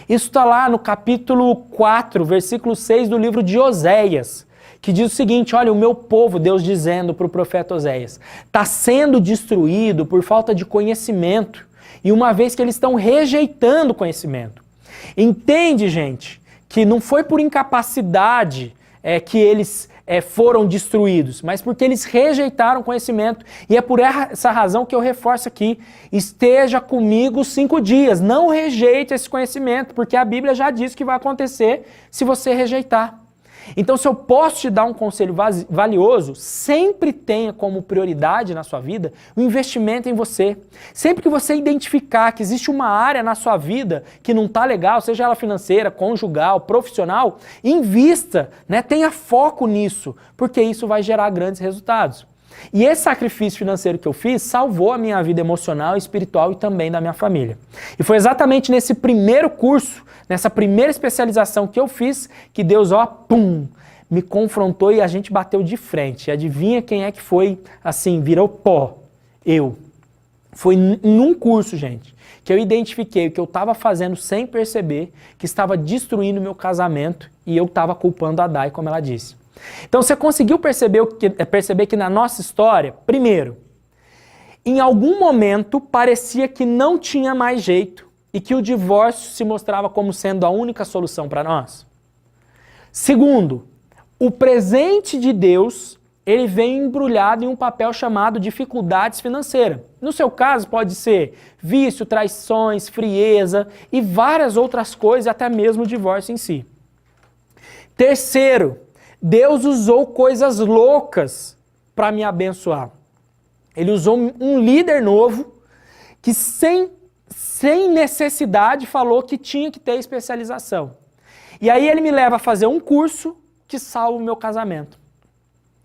Isso está lá no capítulo 4, versículo 6 do livro de Oséias, que diz o seguinte: olha, o meu povo, Deus dizendo para o profeta Oséias, está sendo destruído por falta de conhecimento, e uma vez que eles estão rejeitando o conhecimento. Entende, gente, que não foi por incapacidade que eles foram destruídos, mas porque eles rejeitaram o conhecimento. E é por essa razão que eu reforço aqui: esteja comigo 5 dias, não rejeite esse conhecimento, porque a Bíblia já diz o que vai acontecer se você rejeitar. Então, se eu posso te dar um conselho valioso, sempre tenha como prioridade na sua vida o investimento em você. Sempre que você identificar que existe uma área na sua vida que não está legal, seja ela financeira, conjugal, profissional, invista, né? Tenha foco nisso, porque isso vai gerar grandes resultados. E esse sacrifício financeiro que eu fiz salvou a minha vida emocional, espiritual e também da minha família. E foi exatamente nesse primeiro curso, nessa primeira especialização que eu fiz, que Deus, me confrontou e a gente bateu de frente. E adivinha quem é que foi, assim, virou pó? Eu. Foi num curso, gente, que eu identifiquei o que eu estava fazendo sem perceber, que estava destruindo o meu casamento e eu estava culpando a Dai, como ela disse. Então você conseguiu perceber que na nossa história, primeiro, em algum momento parecia que não tinha mais jeito e que o divórcio se mostrava como sendo a única solução para nós? Segundo, o presente de Deus, ele vem embrulhado em um papel chamado dificuldades financeiras. No seu caso pode ser vício, traições, frieza e várias outras coisas, até mesmo o divórcio em si. Terceiro, Deus usou coisas loucas para me abençoar. Ele usou um líder novo que sem necessidade falou que tinha que ter especialização. E aí ele me leva a fazer um curso que salva o meu casamento.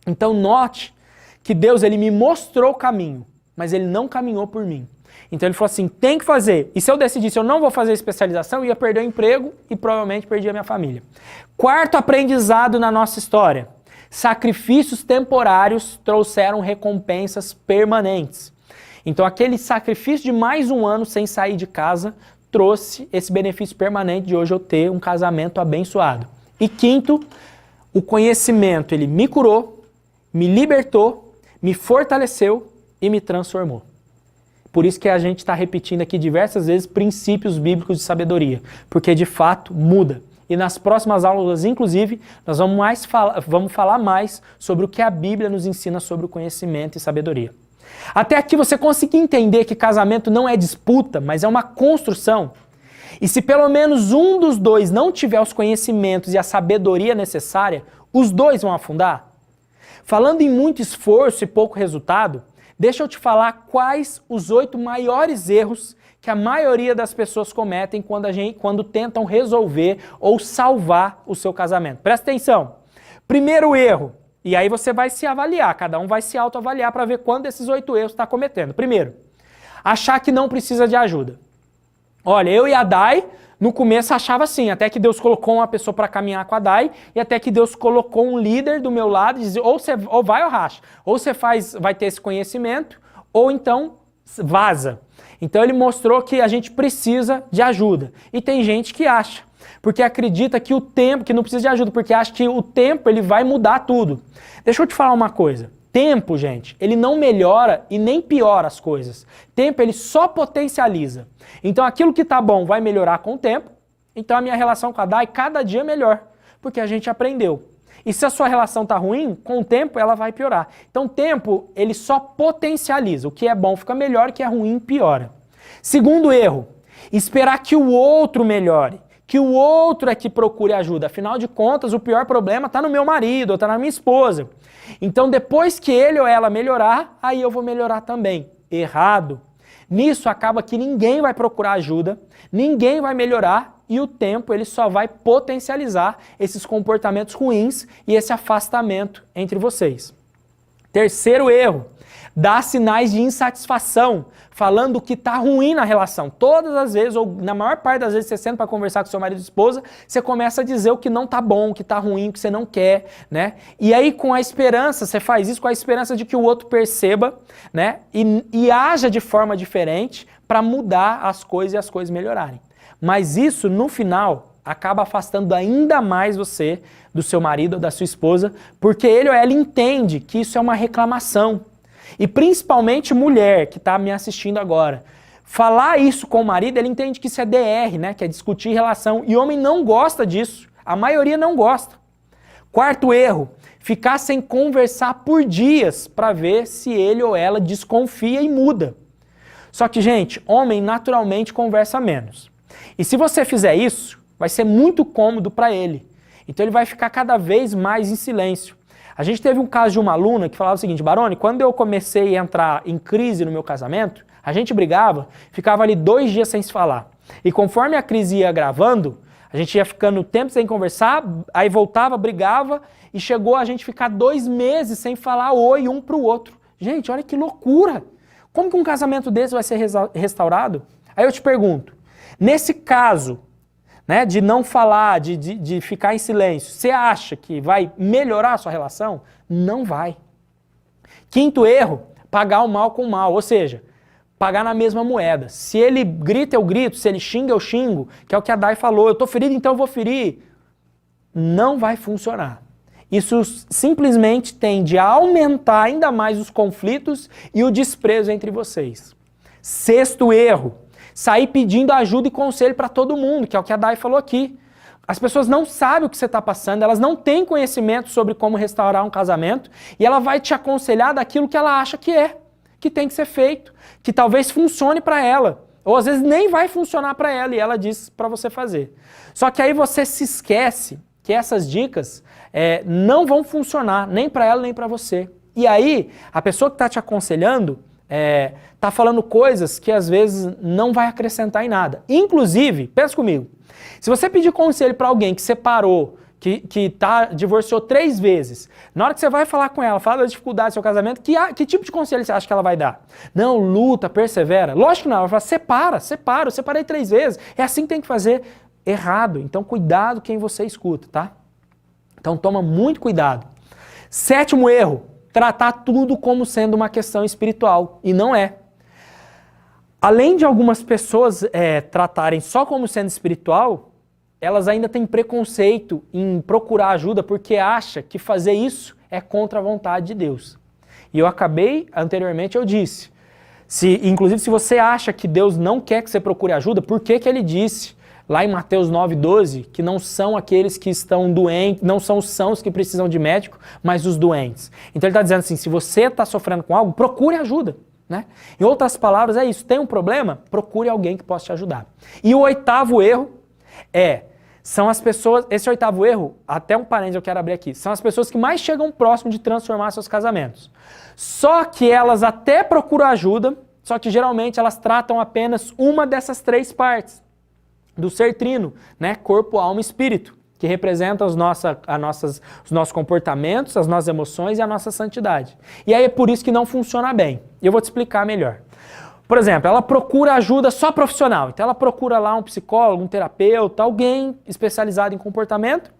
Então note que Deus ele me mostrou o caminho, mas ele não caminhou por mim. Então ele falou assim, tem que fazer. E se eu decidisse eu não vou fazer especialização, eu ia perder o emprego e provavelmente perdi a minha família. Quarto aprendizado na nossa história: sacrifícios temporários trouxeram recompensas permanentes. Então aquele sacrifício de mais um ano sem sair de casa trouxe esse benefício permanente de hoje eu ter um casamento abençoado. E quinto, o conhecimento, ele me curou, me libertou, me fortaleceu e me transformou. Por isso que a gente está repetindo aqui diversas vezes princípios bíblicos de sabedoria, porque de fato muda. E nas próximas aulas, inclusive, nós vamos falar mais sobre o que a Bíblia nos ensina sobre o conhecimento e sabedoria. Até aqui você conseguiu entender que casamento não é disputa, mas é uma construção? E se pelo menos um dos dois não tiver os conhecimentos e a sabedoria necessária, os dois vão afundar? Falando em muito esforço e pouco resultado, deixa eu te falar quais os 8 maiores erros que a maioria das pessoas cometem quando tentam resolver ou salvar o seu casamento. Presta atenção. Primeiro erro, e aí você vai se avaliar, cada um vai se autoavaliar para ver quando desses 8 erros está cometendo. Primeiro, achar que não precisa de ajuda. Olha, eu e a Dai, no começo achava assim, até que Deus colocou uma pessoa para caminhar com a Dai, e até que Deus colocou um líder do meu lado e dizia, ou vai ou racha, ou você vai ter esse conhecimento, ou então vaza. Então ele mostrou que a gente precisa de ajuda. E tem gente que acha, porque acredita que o tempo, que não precisa de ajuda, porque acha que o tempo ele vai mudar tudo. Deixa eu te falar uma coisa. Tempo, gente, ele não melhora e nem piora as coisas. Tempo, ele só potencializa. Então aquilo que tá bom vai melhorar com o tempo. Então a minha relação com a Dai cada dia é melhor, porque a gente aprendeu. E se a sua relação tá ruim, com o tempo ela vai piorar. Então o tempo, ele só potencializa. O que é bom fica melhor, o que é ruim piora. Segundo erro, esperar que o outro melhore. Que o outro é que procure ajuda. Afinal de contas, o pior problema está no meu marido, ou está na minha esposa. Então, depois que ele ou ela melhorar, aí eu vou melhorar também. Errado. Nisso acaba que ninguém vai procurar ajuda, ninguém vai melhorar e o tempo ele só vai potencializar esses comportamentos ruins e esse afastamento entre vocês. Terceiro erro, dar sinais de insatisfação, falando que tá ruim na relação. Todas as vezes, ou na maior parte das vezes, você senta para conversar com seu marido e esposa, você começa a dizer o que não tá bom, o que tá ruim, o que você não quer, né? E aí com a esperança, você faz isso com a esperança de que o outro perceba, né? E haja de forma diferente para mudar as coisas e as coisas melhorarem. Mas isso, no final, acaba afastando ainda mais você do seu marido ou da sua esposa, porque ele ou ela entende que isso é uma reclamação. E principalmente mulher que está me assistindo agora. Falar isso com o marido, ele entende que isso é DR, né? Que é discutir relação. E homem não gosta disso. A maioria não gosta. Quarto erro, ficar sem conversar por dias para ver se ele ou ela desconfia e muda. Só que, gente, homem naturalmente conversa menos. E se você fizer isso, vai ser muito cômodo para ele. Então ele vai ficar cada vez mais em silêncio. A gente teve um caso de uma aluna que falava o seguinte, Barone, quando eu comecei a entrar em crise no meu casamento, a gente brigava, ficava ali 2 dias sem se falar. E conforme a crise ia agravando, a gente ia ficando tempo sem conversar, aí voltava, brigava, e chegou a gente ficar 2 meses sem falar oi um pro outro. Gente, olha que loucura! Como que um casamento desse vai ser restaurado? Aí eu te pergunto, nesse caso, né, de não falar, de ficar em silêncio, você acha que vai melhorar a sua relação? Não vai. Quinto erro, pagar o mal com o mal, ou seja, pagar na mesma moeda. Se ele grita, eu grito, se ele xinga, eu xingo, que é o que a Dai falou, eu tô ferido, então eu vou ferir. Não vai funcionar. Isso simplesmente tende a aumentar ainda mais os conflitos e o desprezo entre vocês. Sexto erro, sair pedindo ajuda e conselho para todo mundo, que é o que a Dai falou aqui. As pessoas não sabem o que você está passando, elas não têm conhecimento sobre como restaurar um casamento e ela vai te aconselhar daquilo que ela acha que tem que ser feito, que talvez funcione para ela, ou às vezes nem vai funcionar para ela e ela diz para você fazer. Só que aí você se esquece que essas dicas não vão funcionar nem para ela nem para você. E aí a pessoa que está te aconselhando tá falando coisas que às vezes não vai acrescentar em nada. Inclusive, pensa comigo, se você pedir conselho para alguém que separou, que divorciou 3 vezes, na hora que você vai falar com ela, fala da dificuldade do seu casamento, que tipo de conselho você acha que ela vai dar? Não, luta, persevera. Lógico que não, ela vai falar, separa, eu separei 3 vezes, é assim que tem que fazer. Errado, então cuidado quem você escuta, tá? Então toma muito cuidado. 7º erro, tratar tudo como sendo uma questão espiritual, e não é. Além de algumas pessoas tratarem só como sendo espiritual, elas ainda têm preconceito em procurar ajuda porque acha que fazer isso é contra a vontade de Deus. E eu acabei, anteriormente eu disse, inclusive se você acha que Deus não quer que você procure ajuda, por que ele disse lá em Mateus 9:12, que não são aqueles que estão doentes, não são os sãos que precisam de médico, mas os doentes. Então ele está dizendo assim, se você está sofrendo com algo, procure ajuda. Né? Em outras palavras, é isso, tem um problema? Procure alguém que possa te ajudar. E o 8º erro é são as pessoas, esse 8º erro, até um parênteses eu quero abrir aqui, são as pessoas que mais chegam próximo de transformar seus casamentos. Só que elas até procuram ajuda, só que geralmente elas tratam apenas uma dessas 3 partes do ser trino, né? Corpo, alma e espírito, que representa os nossos comportamentos, as nossas emoções e a nossa santidade. E aí é por isso que não funciona bem. E eu vou te explicar melhor. Por exemplo, ela procura ajuda só profissional. Então ela procura lá um psicólogo, um terapeuta, alguém especializado em comportamento,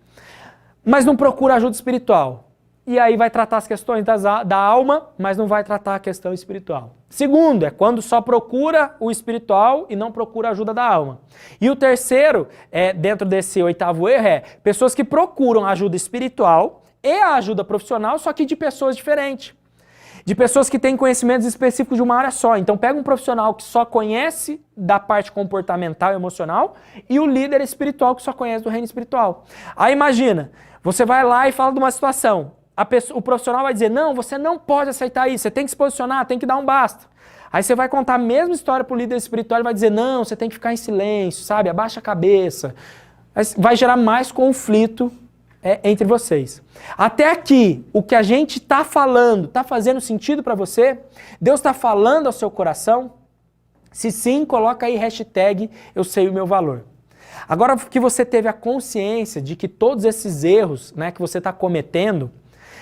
mas não procura ajuda espiritual. E aí vai tratar as questões da alma, mas não vai tratar a questão espiritual. Segundo, é quando só procura o espiritual e não procura a ajuda da alma. E o terceiro, dentro desse 8º erro, é pessoas que procuram ajuda espiritual e a ajuda profissional, só que de pessoas diferentes. De pessoas que têm conhecimentos específicos de uma área só. Então pega um profissional que só conhece da parte comportamental e emocional e o líder espiritual que só conhece do reino espiritual. Aí imagina, você vai lá e fala de uma situação. O profissional vai dizer, não, você não pode aceitar isso, você tem que se posicionar, tem que dar um basta. Aí você vai contar a mesma história para o líder espiritual e vai dizer, não, você tem que ficar em silêncio, sabe, abaixa a cabeça. Vai gerar mais conflito entre vocês. Até aqui, o que a gente está falando, está fazendo sentido para você? Deus está falando ao seu coração? Se sim, coloca aí hashtag eu sei o meu valor. Agora que você teve a consciência de que todos esses erros, né, que você está cometendo,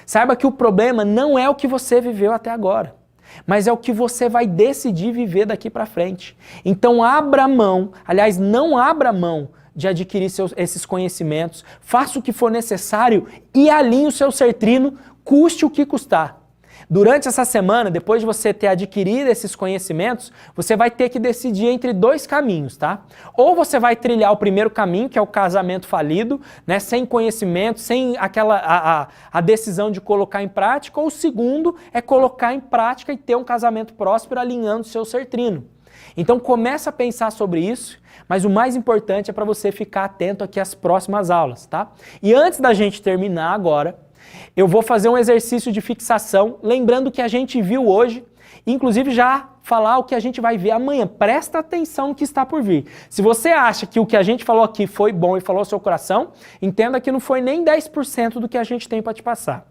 saiba que o problema não é o que você viveu até agora, mas é o que você vai decidir viver daqui para frente. Então abra mão, aliás, não abra mão de adquirir esses conhecimentos, faça o que for necessário e alinhe o seu ser trino, custe o que custar. Durante essa semana, depois de você ter adquirido esses conhecimentos, você vai ter que decidir entre 2 caminhos, tá? Ou você vai trilhar o primeiro caminho, que é o casamento falido, né, sem conhecimento, sem a decisão de colocar em prática, ou o segundo é colocar em prática e ter um casamento próspero alinhando o seu ser trino. Então começa a pensar sobre isso, mas o mais importante é para você ficar atento aqui às próximas aulas, tá? E antes da gente terminar agora, eu vou fazer um exercício de fixação, lembrando que a gente viu hoje, inclusive já falar o que a gente vai ver amanhã. Presta atenção no que está por vir. Se você acha que o que a gente falou aqui foi bom e falou ao seu coração, entenda que não foi nem 10% do que a gente tem para te passar.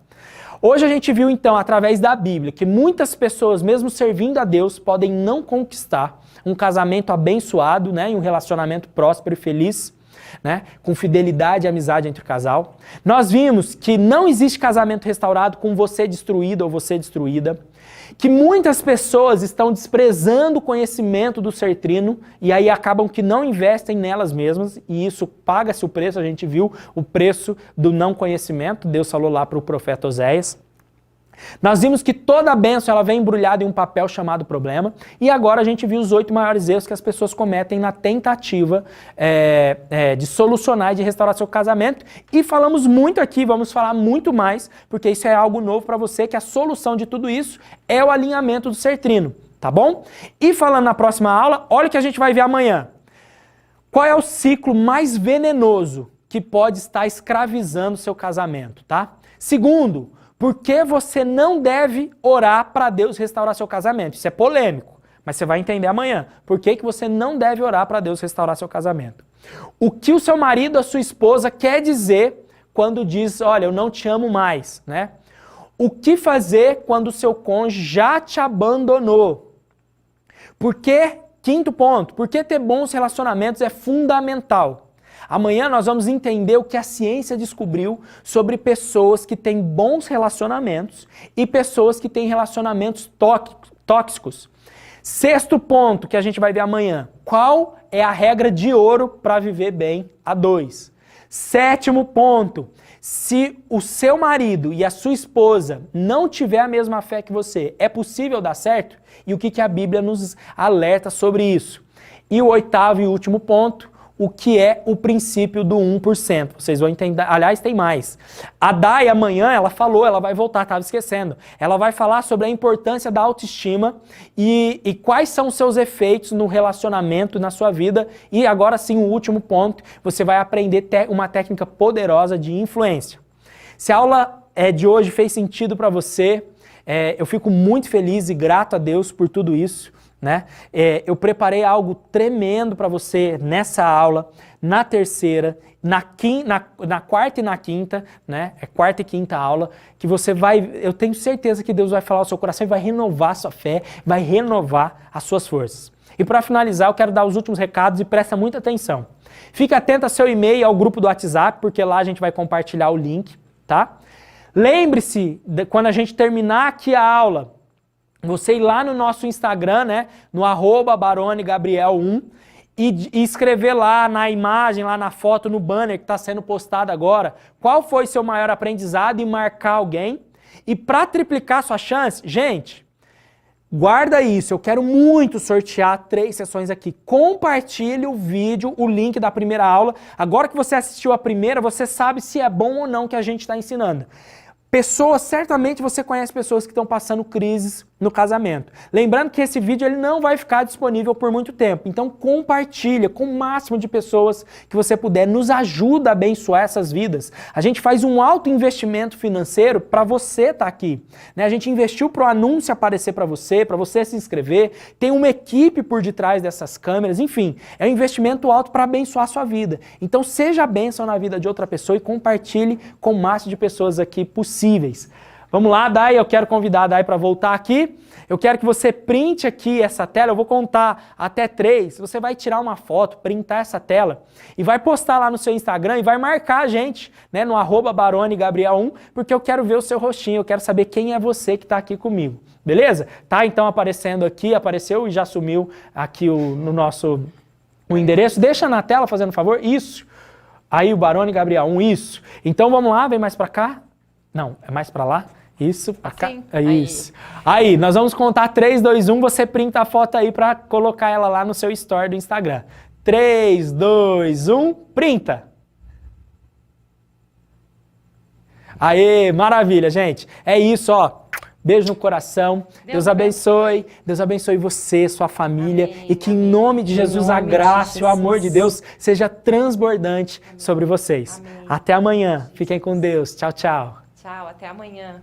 Hoje a gente viu então, através da Bíblia, que muitas pessoas, mesmo servindo a Deus, podem não conquistar um casamento abençoado, né, e um relacionamento próspero e feliz, né, com fidelidade e amizade entre o casal. Nós vimos que não existe casamento restaurado com você destruído ou você destruída, que muitas pessoas estão desprezando o conhecimento do ser trino e aí acabam que não investem nelas mesmas e isso paga-se o preço, a gente viu o preço do não conhecimento, Deus falou lá para o profeta Oséias. Nós vimos que toda a bênção ela vem embrulhada em um papel chamado problema e agora a gente viu os 8 maiores erros que as pessoas cometem na tentativa de solucionar e de restaurar seu casamento e falamos muito aqui, vamos falar muito mais, porque isso é algo novo para você, que a solução de tudo isso é o alinhamento do ser trino, tá bom? E falando na próxima aula, olha o que a gente vai ver amanhã. Qual é o ciclo mais venenoso que pode estar escravizando seu casamento, tá? Segundo, por que você não deve orar para Deus restaurar seu casamento? Isso é polêmico, mas você vai entender amanhã. Por que você não deve orar para Deus restaurar seu casamento? O que o seu marido, a sua esposa quer dizer quando diz, olha, eu não te amo mais, né? O que fazer quando o seu cônjuge já te abandonou? Quinto ponto, por que ter bons relacionamentos é fundamental? Amanhã nós vamos entender o que a ciência descobriu sobre pessoas que têm bons relacionamentos e pessoas que têm relacionamentos tóxicos. Sexto ponto que a gente vai ver amanhã. Qual é a regra de ouro para viver bem a 2? Sétimo ponto. Se o seu marido e a sua esposa não tiver a mesma fé que você, é possível dar certo? E o que a Bíblia nos alerta sobre isso? E o 8º e último ponto. O que é o princípio do 1%. Vocês vão entender, aliás, tem mais. A Dai amanhã, ela falou, ela vai voltar, estava esquecendo. Ela vai falar sobre a importância da autoestima e quais são os seus efeitos no relacionamento, na sua vida. E agora sim, o último ponto, você vai aprender uma técnica poderosa de influência. Se a aula de hoje fez sentido para você, eu fico muito feliz e grato a Deus por tudo isso. né? Eu preparei algo tremendo para você nessa aula, na terceira, na quarta e na quinta, né? É quarta e quinta aula, que você vai, eu tenho certeza que Deus vai falar ao seu coração e vai renovar a sua fé, vai renovar as suas forças. E para finalizar, eu quero dar os últimos recados e presta muita atenção. Fique atento ao seu e-mail e ao grupo do WhatsApp, porque lá a gente vai compartilhar o link, tá? Lembre-se, quando a gente terminar aqui a aula, você ir lá no nosso Instagram, né, no @baronegabriel1 e escrever lá na imagem, lá na foto, no banner que está sendo postado agora, qual foi seu maior aprendizado e marcar alguém. E para triplicar sua chance, gente, guarda isso, eu quero muito sortear 3 sessões aqui. Compartilhe o vídeo, o link da primeira aula. Agora que você assistiu a primeira, você sabe se é bom ou não que a gente está ensinando. Pessoas, certamente você conhece pessoas que estão passando crises no casamento. Lembrando que esse vídeo ele não vai ficar disponível por muito tempo. Então compartilha com o máximo de pessoas que você puder. Nos ajuda a abençoar essas vidas. A gente faz um alto investimento financeiro para você estar aqui, né? A gente investiu para o anúncio aparecer para você se inscrever. Tem uma equipe por detrás dessas câmeras. Enfim, é um investimento alto para abençoar a sua vida. Então seja a bênção na vida de outra pessoa e compartilhe com o máximo de pessoas aqui possíveis. Vamos lá, Dai, eu quero convidar a Dai para voltar aqui. Eu quero que você printe aqui essa tela, eu vou contar até 3. Você vai tirar uma foto, printar essa tela e vai postar lá no seu Instagram e vai marcar a gente, né, no @baronegabriel1, porque eu quero ver o seu rostinho, eu quero saber quem é você que está aqui comigo. Beleza? Tá então aparecendo aqui, apareceu e já sumiu aqui no nosso endereço. Deixa na tela, fazendo favor. Isso. Aí o Barone Gabriel 1, isso. Então vamos lá, vem mais para cá. Não, é mais para lá. Isso, pra cá. Sim, é isso. Aí, nós vamos contar 3, 2, 1, você printa a foto aí para colocar ela lá no seu story do Instagram. 3, 2, 1, printa! Aê, maravilha, gente. É isso, ó. Beijo no coração. Deus abençoe. Deus abençoe você, sua família. Amém, e que em nome de Jesus a graça e o amor de Deus seja transbordante sobre vocês. Amém. Até amanhã. Fiquem com Deus. Tchau, tchau. Tchau, até amanhã.